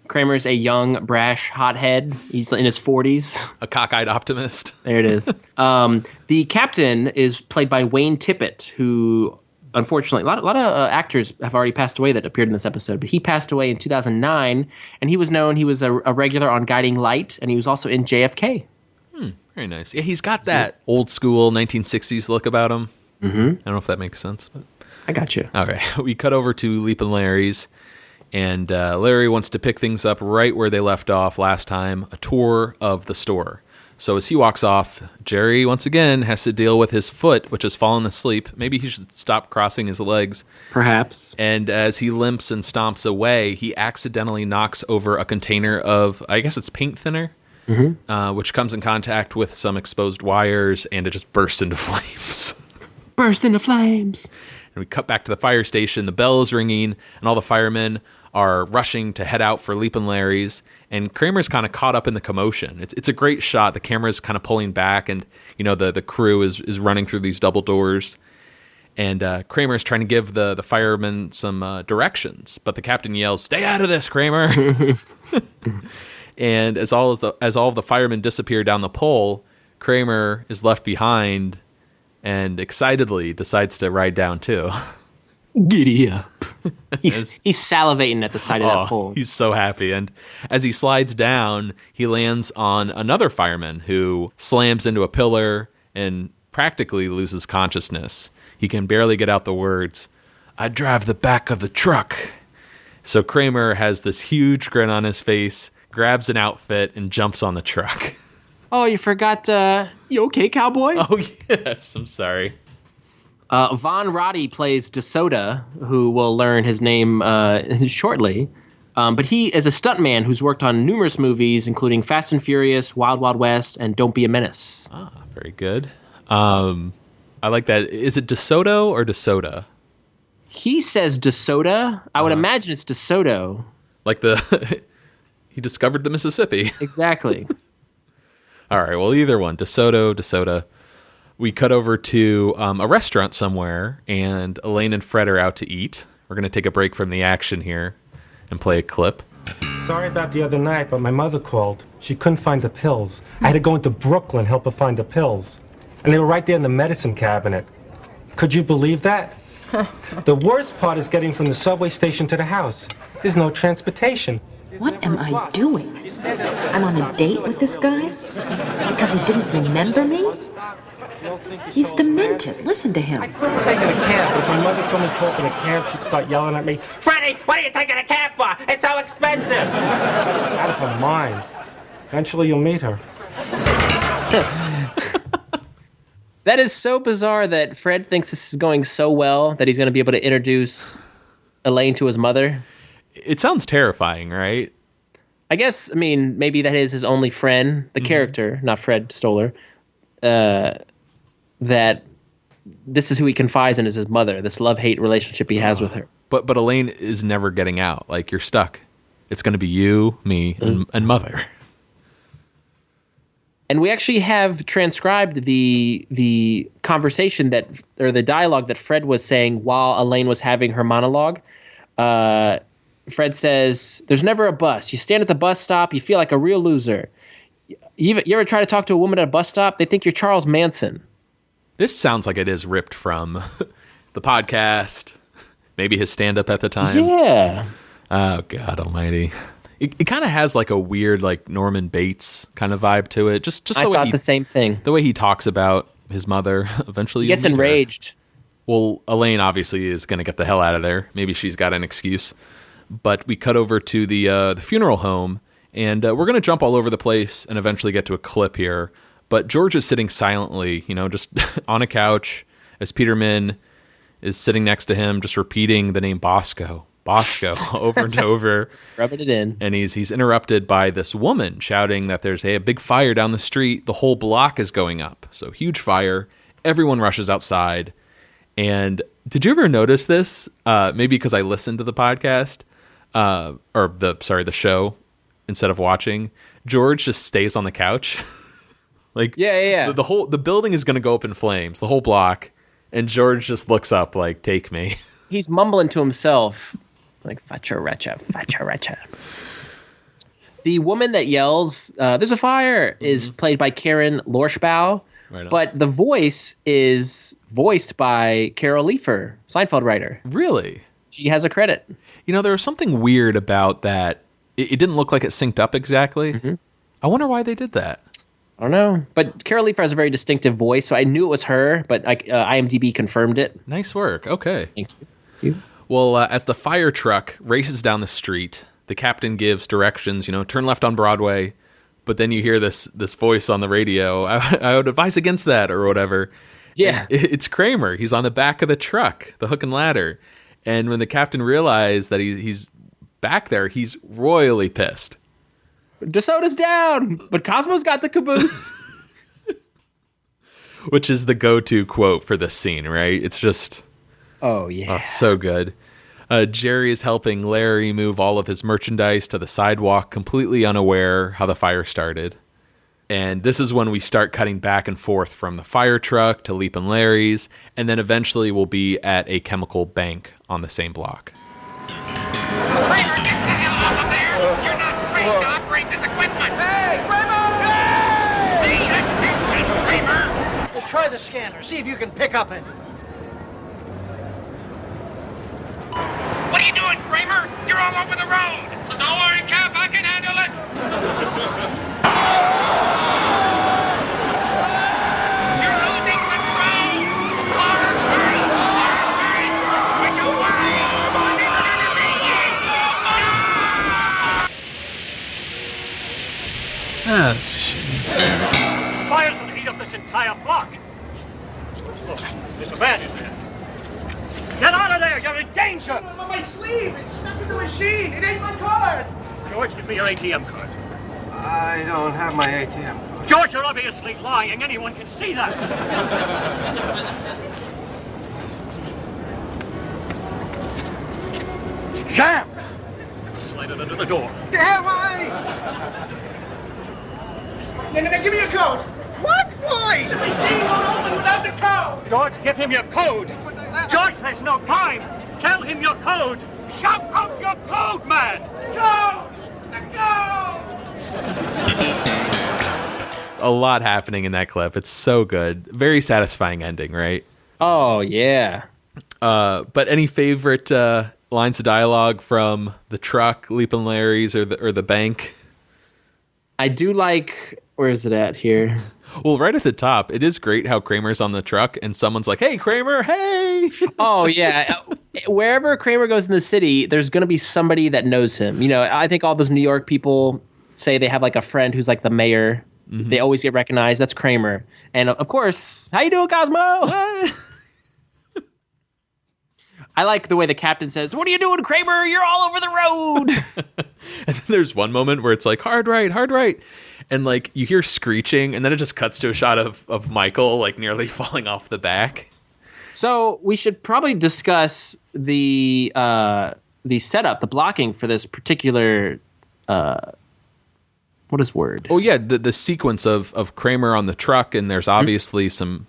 [SPEAKER 3] Kramer's a young, brash hothead. He's in his 40s.
[SPEAKER 4] A cockeyed optimist.
[SPEAKER 3] There it is. The captain is played by Wayne Tippett, who, unfortunately, a lot of actors have already passed away that appeared in this episode, but he passed away in 2009, and he was a regular on Guiding Light, and he was also in JFK.
[SPEAKER 4] Very nice. Yeah, he's got that old school 1960s look about him. I don't know if that makes sense, but...
[SPEAKER 3] I got you.
[SPEAKER 4] Okay, we cut over to Leapin' Larry's, and Larry wants to pick things up right where they left off last time, a tour of the store. So as he walks off, Jerry, once again, has to deal with his foot, which has fallen asleep. Maybe he should stop crossing his legs.
[SPEAKER 3] Perhaps.
[SPEAKER 4] And as he limps and stomps away, he accidentally knocks over a container of, I guess it's paint thinner, which comes in contact with some exposed wires, and it just bursts into flames.
[SPEAKER 3] Burst into flames.
[SPEAKER 4] And we cut back to the fire station. The bell is ringing, and all the firemen are rushing to head out for Leapin' Larry's. And Kramer's kind of caught up in the commotion. It's a great shot. The camera's kind of pulling back, and you know the crew is running through these double doors. And Kramer's trying to give the fireman some directions, but the captain yells, "Stay out of this, Kramer!" And as all of the firemen disappear down the pole, Kramer is left behind and excitedly decides to ride down too.
[SPEAKER 3] Giddy up. He's salivating at the sight of that pole.
[SPEAKER 4] He's so happy. And as he slides down, he lands on another fireman who slams into a pillar and practically loses consciousness. He can barely get out the words, "I drive the back of the truck." So Kramer has this huge grin on his face, grabs an outfit, and jumps on the truck.
[SPEAKER 3] Oh, you forgot, you okay, cowboy?
[SPEAKER 4] Oh, yes, I'm sorry.
[SPEAKER 3] Von Roddy plays DeSoto, who will learn his name shortly. But he is a stuntman who's worked on numerous movies, including Fast and Furious, Wild Wild West, and Don't Be a Menace.
[SPEAKER 4] Ah, very good. I like that. Is it DeSoto or DeSoto?
[SPEAKER 3] He says DeSoto. I would imagine it's DeSoto.
[SPEAKER 4] Like he discovered the Mississippi.
[SPEAKER 3] Exactly.
[SPEAKER 4] All right, well, either one. DeSoto. We cut over to a restaurant somewhere, and Elaine and Fred are out to eat. We're going to take a break from the action here and play a clip.
[SPEAKER 1] Sorry about the other night, but my mother called. She couldn't find the pills. I had to go into Brooklyn, help her find the pills. And they were right there in the medicine cabinet. Could you believe that? The worst part is getting from the subway station to the house. There's no transportation.
[SPEAKER 12] What am I doing? I'm on a date with this guy? Because he didn't remember me? He's demented. Listen to him.
[SPEAKER 1] I couldn't take a cab, but if my mother saw me talking a cab, she'd start yelling at me, "Freddie, what are you taking a cab for? It's so expensive!" It's out of her mind. Eventually you'll meet her.
[SPEAKER 3] That is so bizarre that Fred thinks this is going so well that he's going to be able to introduce Elaine to his mother.
[SPEAKER 4] It sounds terrifying, right?
[SPEAKER 3] I guess, I mean, maybe that is his only friend, the character, not Fred Stoller, that this is who he confides in, is his mother, this love-hate relationship he has with her.
[SPEAKER 4] But Elaine is never getting out. Like, you're stuck. It's going to be you, me, and mother.
[SPEAKER 3] And we actually have transcribed the conversation or the dialogue that Fred was saying while Elaine was having her monologue. Fred says, "There's never a bus. You stand at the bus stop, you feel like a real loser. You ever try to talk to a woman at a bus stop? They think you're Charles Manson."
[SPEAKER 4] This sounds like it is ripped from the podcast, maybe his stand-up at the time.
[SPEAKER 3] Yeah.
[SPEAKER 4] Oh, God almighty. It kind of has like a weird, like Norman Bates kind of vibe to it. Just the way
[SPEAKER 3] I thought the same thing.
[SPEAKER 4] The way he talks about his mother. Eventually,
[SPEAKER 3] he gets enraged.
[SPEAKER 4] Well, Elaine obviously is going to get the hell out of there. Maybe she's got an excuse. But we cut over to the funeral home, and we're going to jump all over the place and eventually get to a clip here. But George is sitting silently, just on a couch as Peterman is sitting next to him, just repeating the name Bosco over and over,
[SPEAKER 3] rubbing it in.
[SPEAKER 4] And he's interrupted by this woman shouting that there's a big fire down the street. The whole block is going up. So huge fire. Everyone rushes outside. And did you ever notice this? Maybe because I listened to the podcast or the show instead of watching. George just stays on the couch. Like
[SPEAKER 3] yeah.
[SPEAKER 4] The building is going to go up in flames, the whole block, and George just looks up like, "Take me."
[SPEAKER 3] He's mumbling to himself. Like, facha recha. The woman that yells, "There's a fire," is played by Karen Lorschbau, right, but the voice is voiced by Carol Leifer, Seinfeld writer.
[SPEAKER 4] Really?
[SPEAKER 3] She has a credit.
[SPEAKER 4] There was something weird about that. It didn't look like it synced up exactly. Mm-hmm. I wonder why they did that.
[SPEAKER 3] I don't know. But Carol Leifer has a very distinctive voice, so I knew it was her, but IMDb confirmed it.
[SPEAKER 4] Nice work. Okay.
[SPEAKER 3] Thank you.
[SPEAKER 4] Well, as the fire truck races down the street, the captain gives directions, turn left on Broadway, but then you hear this voice on the radio, I would advise against that, or whatever.
[SPEAKER 3] Yeah.
[SPEAKER 4] And it's Kramer. He's on the back of the truck, the hook and ladder. And when the captain realized that he's back there, he's royally pissed.
[SPEAKER 3] DeSoto's down, but Cosmo's got the caboose.
[SPEAKER 4] Which is the go-to quote for this scene, right? It's just...
[SPEAKER 3] Oh, yeah.
[SPEAKER 4] Oh, so good. Jerry is helping Larry move all of his merchandise to the sidewalk, completely unaware how the fire started. And this is when we start cutting back and forth from the fire truck to Leap and Larry's, and then eventually we'll be at a chemical bank on the same block.
[SPEAKER 2] Kramer, get the hell off of there! You're not trained to operate this equipment!
[SPEAKER 13] Hey, Kramer!
[SPEAKER 2] Pay attention, Kramer!
[SPEAKER 13] Well, try the scanner. See if you can pick up it.
[SPEAKER 2] What are you doing, Kramer? You're all over the road! Don't worry, Cap, I can handle it! You're losing control! Forward, hurry! Forward, hurry! Quick away! Spires will eat up this entire block. Look, there's a man in there. Get out of there! You're in danger!
[SPEAKER 13] My sleeve! It's stuck in the machine! It ain't my card!
[SPEAKER 2] George, give me your ATM card.
[SPEAKER 7] I don't have my ATM.
[SPEAKER 2] George, you're obviously lying. Anyone can see that. It's jammed. Slide it under the door.
[SPEAKER 13] Damn right! Now, give me your code. What? Why? The machine won't open without the code.
[SPEAKER 2] George, give him your code. George, there's no time. Tell him your code. Shout out your code, man.
[SPEAKER 13] Go! Go!
[SPEAKER 4] A lot happening in that clip. It's so good. Very satisfying ending, right?
[SPEAKER 3] Oh, yeah.
[SPEAKER 4] But any favorite lines of dialogue from the truck, Leap and Larry's, or the bank?
[SPEAKER 3] I do like... Where is it at here?
[SPEAKER 4] Well, right at the top, it is great how Kramer's on the truck and someone's like, "Hey, Kramer, hey!"
[SPEAKER 3] Oh, yeah. Wherever Kramer goes in the city, there's going to be somebody that knows him. You know, I think all those New York people say they have like a friend who's like the mayor. Mm-hmm. They always get recognized. That's Kramer. And of course, how you doing, Cosmo? I like the way the captain says, "What are you doing, Kramer? You're all over the road."
[SPEAKER 4] And then there's one moment where it's like, hard right. And like you hear screeching, and then it just cuts to a shot of Michael like nearly falling off the back.
[SPEAKER 3] So we should probably discuss the setup, the blocking for this particular what is word?
[SPEAKER 4] Oh yeah, the sequence of Kramer on the truck, and there's obviously some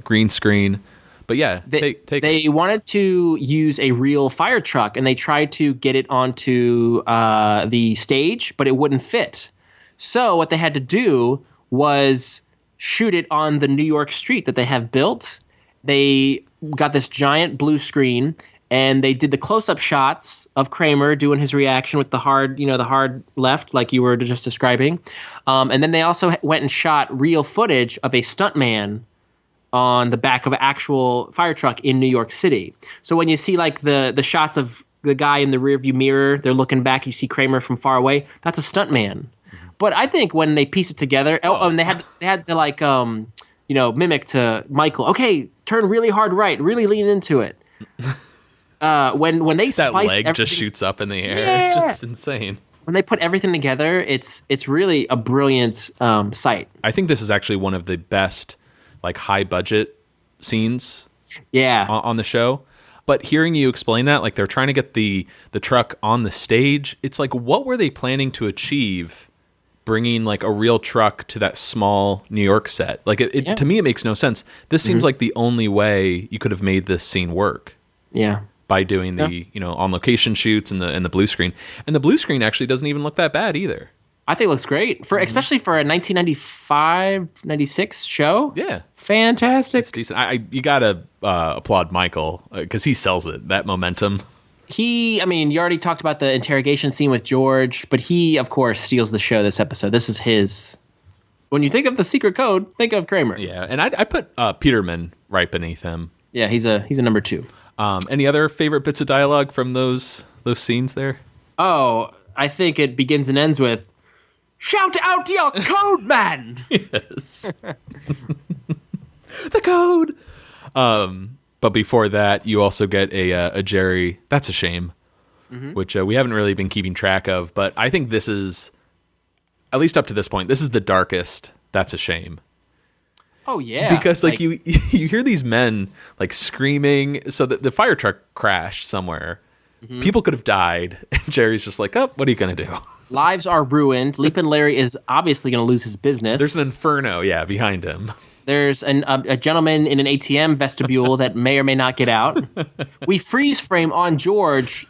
[SPEAKER 4] green screen. But yeah,
[SPEAKER 3] they wanted to use a real fire truck, and they tried to get it onto the stage, but it wouldn't fit. So what they had to do was shoot it on the New York street that they have built. They got this giant blue screen, and they did the close-up shots of Kramer doing his reaction with the hard left, like you were just describing. And then they also went and shot real footage of a stuntman on the back of an actual fire truck in New York City. So when you see like the shots of the guy in the rearview mirror, they're looking back, you see Kramer from far away, that's a stuntman. But I think when they piece it together, and they had to like mimic to Michael. Okay, turn really hard right, really lean into it. When they
[SPEAKER 4] that
[SPEAKER 3] spice
[SPEAKER 4] leg just shoots up in the air,
[SPEAKER 3] yeah.
[SPEAKER 4] It's just insane.
[SPEAKER 3] When they put everything together, it's really a brilliant sight.
[SPEAKER 4] I think this is actually one of the best like high budget scenes, on the show. But hearing you explain that, like they're trying to get the truck on the stage, it's like what were they planning to achieve? Bringing like a real truck to that small New York set, like it to me, it makes no sense. This seems like the only way you could have made this scene work.
[SPEAKER 3] Yeah,
[SPEAKER 4] by doing the on location shoots and the blue screen, and the blue screen actually doesn't even look that bad either.
[SPEAKER 3] I think it looks great especially for a 1995-96 show.
[SPEAKER 4] Yeah,
[SPEAKER 3] fantastic.
[SPEAKER 4] It's decent. You gotta applaud Michael because he sells it. That momentum.
[SPEAKER 3] You already talked about the interrogation scene with George, but he, of course, steals the show this episode. This is his. When you think of the secret code, think of Kramer.
[SPEAKER 4] Yeah, and I put Peterman right beneath him.
[SPEAKER 3] Yeah, he's a number 2.
[SPEAKER 4] Any other favorite bits of dialogue from those scenes there?
[SPEAKER 3] Oh, I think it begins and ends with, "Shout out your code, man!"
[SPEAKER 4] Yes. The code! But before that, you also get a Jerry, that's a shame, which we haven't really been keeping track of. But I think this is, at least up to this point, this is the darkest that's a shame.
[SPEAKER 3] Oh, yeah.
[SPEAKER 4] Because like you hear these men like screaming, so that the fire truck crashed somewhere. People could have died, and Jerry's just like, oh, what are you going to do?
[SPEAKER 3] Lives are ruined. Leapin' Larry is obviously going to lose his business.
[SPEAKER 4] There's an inferno, behind him.
[SPEAKER 3] There's a gentleman in an ATM vestibule that may or may not get out. We freeze frame on George,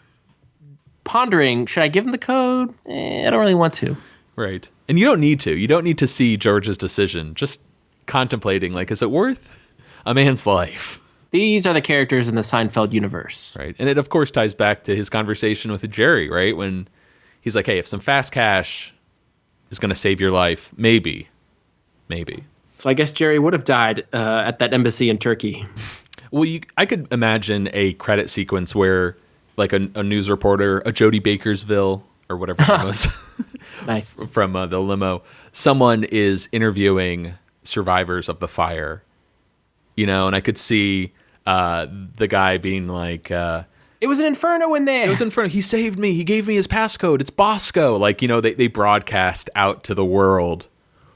[SPEAKER 3] pondering, should I give him the code? I don't really want to.
[SPEAKER 4] Right. And you don't need to. You don't need to see George's decision. Just contemplating, like, is it worth a man's life?
[SPEAKER 3] These are the characters in the Seinfeld universe.
[SPEAKER 4] Right. And it, of course, ties back to his conversation with Jerry, right? When he's like, hey, if some fast cash is going to save your life, maybe.
[SPEAKER 3] So I guess Jerry would have died at that embassy in Turkey.
[SPEAKER 4] Well, I could imagine a credit sequence where, like, a news reporter, a Jody Bakersville, or whatever it was,
[SPEAKER 3] nice,
[SPEAKER 4] from the limo, someone is interviewing survivors of the fire, and I could see the guy being like,
[SPEAKER 3] it was an inferno in there.
[SPEAKER 4] It was an inferno. He saved me. He gave me his passcode. It's Bosco. Like, they broadcast out to the world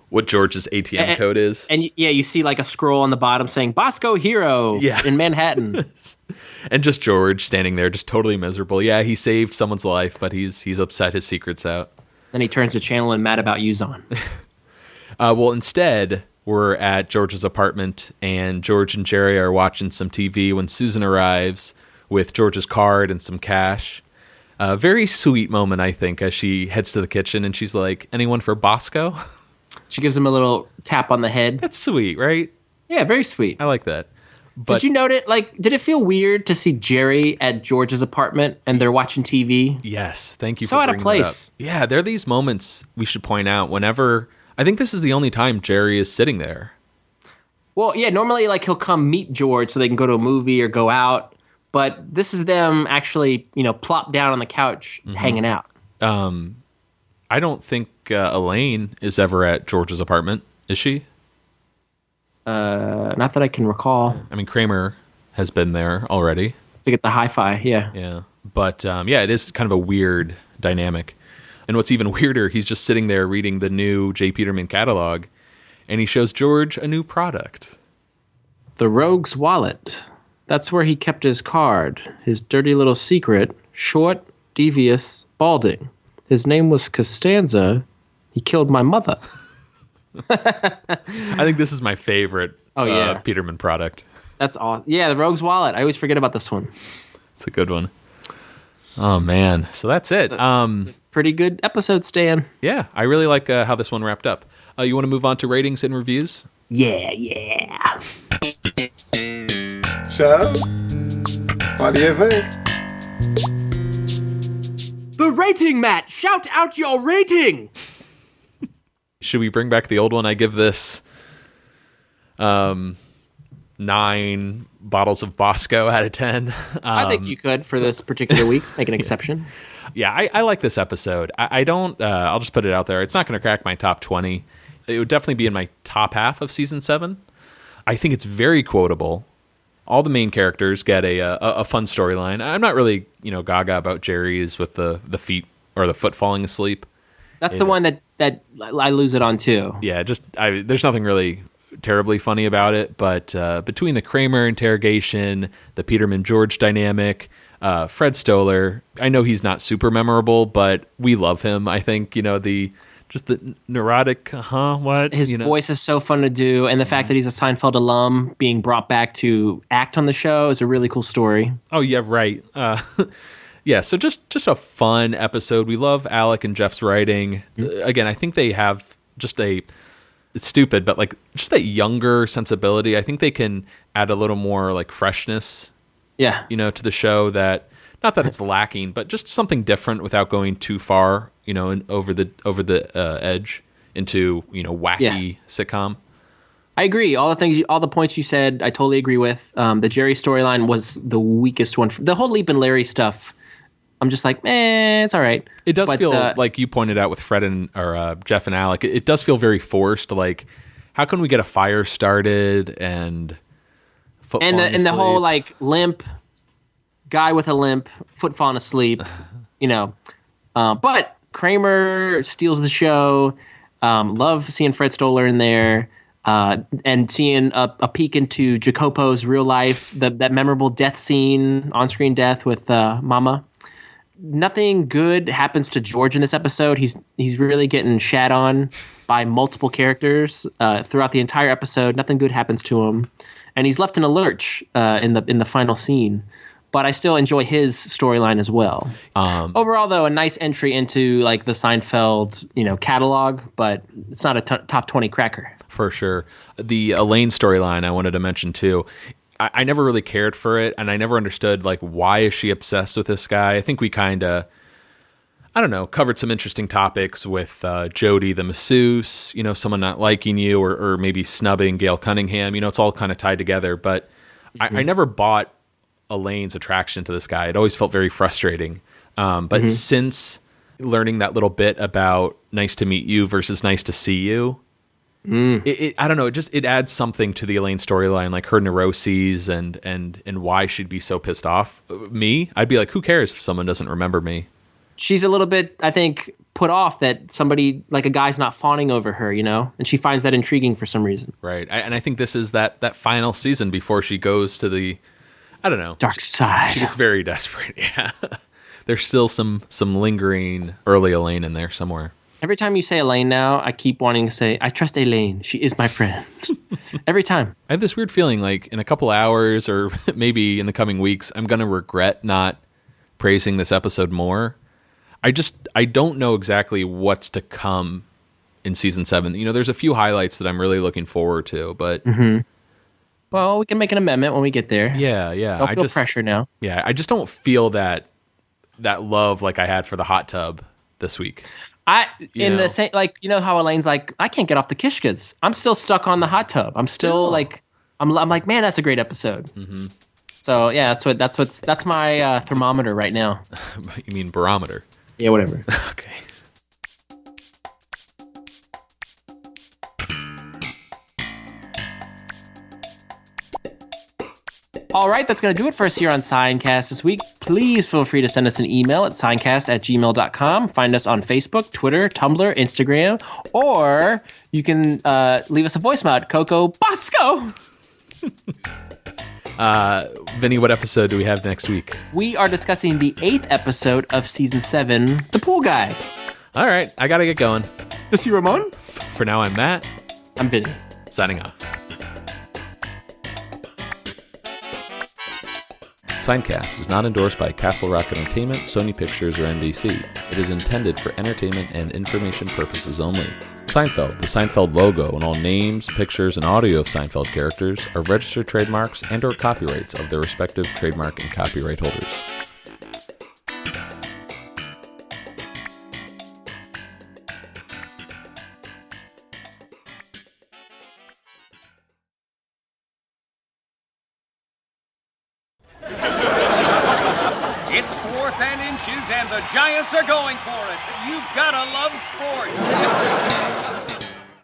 [SPEAKER 4] what George's ATM code is.
[SPEAKER 3] And you see like a scroll on the bottom saying Bosco Hero in Manhattan.
[SPEAKER 4] And just George standing there just totally miserable. Yeah, he saved someone's life, but he's upset his secret's out.
[SPEAKER 3] Then he turns the channel and mad about yous on.
[SPEAKER 4] Well, instead, we're at George's apartment, and George and Jerry are watching some TV when Susan arrives with George's card and some cash. A very sweet moment, I think, as she heads to the kitchen, and she's like, anyone for Bosco?
[SPEAKER 3] She gives him a little tap on the head.
[SPEAKER 4] That's sweet, right?
[SPEAKER 3] Yeah, very sweet.
[SPEAKER 4] I like that. But,
[SPEAKER 3] did you note it? Like, did it feel weird to see Jerry at George's apartment and they're watching TV?
[SPEAKER 4] Yes, thank you
[SPEAKER 3] so
[SPEAKER 4] for
[SPEAKER 3] out of
[SPEAKER 4] bringing
[SPEAKER 3] place.
[SPEAKER 4] That up. Yeah, there are these moments we should point out whenever. I think this is the only time Jerry is sitting there.
[SPEAKER 3] Well, yeah, normally like he'll come meet George so they can go to a movie or go out, but this is them actually, plop down on the couch hanging out.
[SPEAKER 4] I don't think Elaine is ever at George's apartment, is she?
[SPEAKER 3] Not that I can recall.
[SPEAKER 4] I mean, Kramer has been there already.
[SPEAKER 3] To get the hi-fi, yeah.
[SPEAKER 4] Yeah. But, it is kind of a weird dynamic. And what's even weirder, he's just sitting there reading the new J. Peterman catalog, and he shows George a new product.
[SPEAKER 3] The Rogue's Wallet. That's where he kept his card. His dirty little secret. Short, devious, balding. His name was Costanza. He killed my mother.
[SPEAKER 4] I think this is my favorite Peterman product.
[SPEAKER 3] That's awesome. Yeah, the Rogue's Wallet. I always forget about this one.
[SPEAKER 4] It's a good one. Oh, man. So that's it.
[SPEAKER 3] It's a pretty good episode, Stan.
[SPEAKER 4] Yeah, I really like how this one wrapped up. You want to move on to ratings and reviews?
[SPEAKER 3] Yeah.
[SPEAKER 7] So, what do you think?
[SPEAKER 3] The rating, Matt! Shout out your rating!
[SPEAKER 4] Should we bring back the old one? I give this 9 bottles of Bosco out of 10.
[SPEAKER 3] I think you could for this particular week. Make an exception.
[SPEAKER 4] Yeah, I like this episode. I don't, I'll just put it out there. It's not going to crack my top 20. It would definitely be in my top half of season 7. I think it's very quotable. All the main characters get a fun storyline. I'm not really, gaga about Jerry's with the feet or the foot falling asleep.
[SPEAKER 3] That's the one that I lose it on too.
[SPEAKER 4] Yeah, there's nothing really terribly funny about it, but between the Kramer interrogation, the Peterman George dynamic, Fred Stoller, I know he's not super memorable, but we love him. I think the neurotic, what
[SPEAKER 3] his voice is so fun to do, and the fact that he's a Seinfeld alum being brought back to act on the show is a really cool story.
[SPEAKER 4] Oh yeah, right. Yeah, so just a fun episode. We love Alec and Jeff's writing. Again, I think they have just it's stupid, but like just that younger sensibility. I think they can add a little more like freshness, to the show. That not that it's lacking, but just something different without going too far, and over the edge into wacky sitcom.
[SPEAKER 3] I agree. All the points you said, I totally agree with. The Jerry storyline was the weakest one. The whole Leap and Larry stuff, I'm just like, it's all right.
[SPEAKER 4] It does feel like you pointed out with Fred or Jeff and Alec. It does feel very forced. Like, how can we get a fire started and foot falling asleep?
[SPEAKER 3] The whole like limp guy with a limp, foot falling asleep, But Kramer steals the show. Love seeing Fred Stoller in there. And seeing a peek into Jacopo's real life, that memorable death scene, on-screen death with Mama. nothing good happens to George in this episode. He's really getting shat on by multiple characters throughout the entire episode. Nothing good happens to him, and he's left in a lurch in the final scene. But I still enjoy his storyline as well. Overall, though, a nice entry into like the Seinfeld, catalog, but it's not a top 20 cracker.
[SPEAKER 4] For sure. The Elaine storyline I wanted to mention too. I never really cared for it, and I never understood like why is she obsessed with this guy. I think we kind of, I don't know, covered some interesting topics with Jody the masseuse, someone not liking you, or maybe snubbing Gail Cunningham. It's all kind of tied together. But I never bought Elaine's attraction to this guy. It always felt very frustrating. But since learning that little bit about nice to meet you versus nice to see you, I don't know, it adds something to the Elaine storyline, like her neuroses and why she'd be so pissed off. Me, I'd be like, who cares if someone doesn't remember me?
[SPEAKER 3] She's a little bit, I think, put off that somebody, like a guy's not fawning over her, and she finds that intriguing for some reason.
[SPEAKER 4] Right. And I think this is that final season before she goes to the, I don't know,
[SPEAKER 3] dark side.
[SPEAKER 4] She gets very desperate. Yeah. There's still some lingering early Elaine in there somewhere.
[SPEAKER 3] Every time you say Elaine now, I keep wanting to say, I trust Elaine. She is my friend. Every time.
[SPEAKER 4] I have this weird feeling like in a couple hours or maybe in the coming weeks, I'm going to regret not praising this episode more. I don't know exactly what's to come in season 7. There's a few highlights that I'm really looking forward to, but...
[SPEAKER 3] Well, we can make an amendment when we get there.
[SPEAKER 4] Yeah.
[SPEAKER 3] Don't feel pressure now.
[SPEAKER 4] Yeah, I just don't feel that love like I had for the hot tub this week.
[SPEAKER 3] The same, like, how Elaine's like, I can't get off the Kishkas. I'm still stuck on the hot tub. I'm still like, I'm like, man, that's a great episode. Mm-hmm. So yeah, that's my thermometer right now.
[SPEAKER 4] You mean barometer?
[SPEAKER 3] Yeah, whatever.
[SPEAKER 4] Okay.
[SPEAKER 3] All right, that's going to do it for us here on Seincast this week. Please feel free to send us an email at seincast@gmail.com. Find us on Facebook, Twitter, Tumblr, Instagram, or you can leave us a voicemail at Coco Bosco.
[SPEAKER 4] Vinny, what episode do we have next week?
[SPEAKER 3] We are discussing the 8th episode of Season 7, The Pool Guy.
[SPEAKER 4] All right, I got to get going.
[SPEAKER 3] To see Ramon?
[SPEAKER 4] For now, I'm Matt.
[SPEAKER 3] I'm Vinny.
[SPEAKER 4] Signing off. Seincast is not endorsed by Castle Rock Entertainment, Sony Pictures, or NBC. It is intended for entertainment and information purposes only. Seinfeld, the Seinfeld logo, and all names, pictures, and audio of Seinfeld characters are registered trademarks and/or copyrights of their respective trademark and copyright holders.
[SPEAKER 14] It's 4th and inches, and the Giants are going for it. You've got to love sports.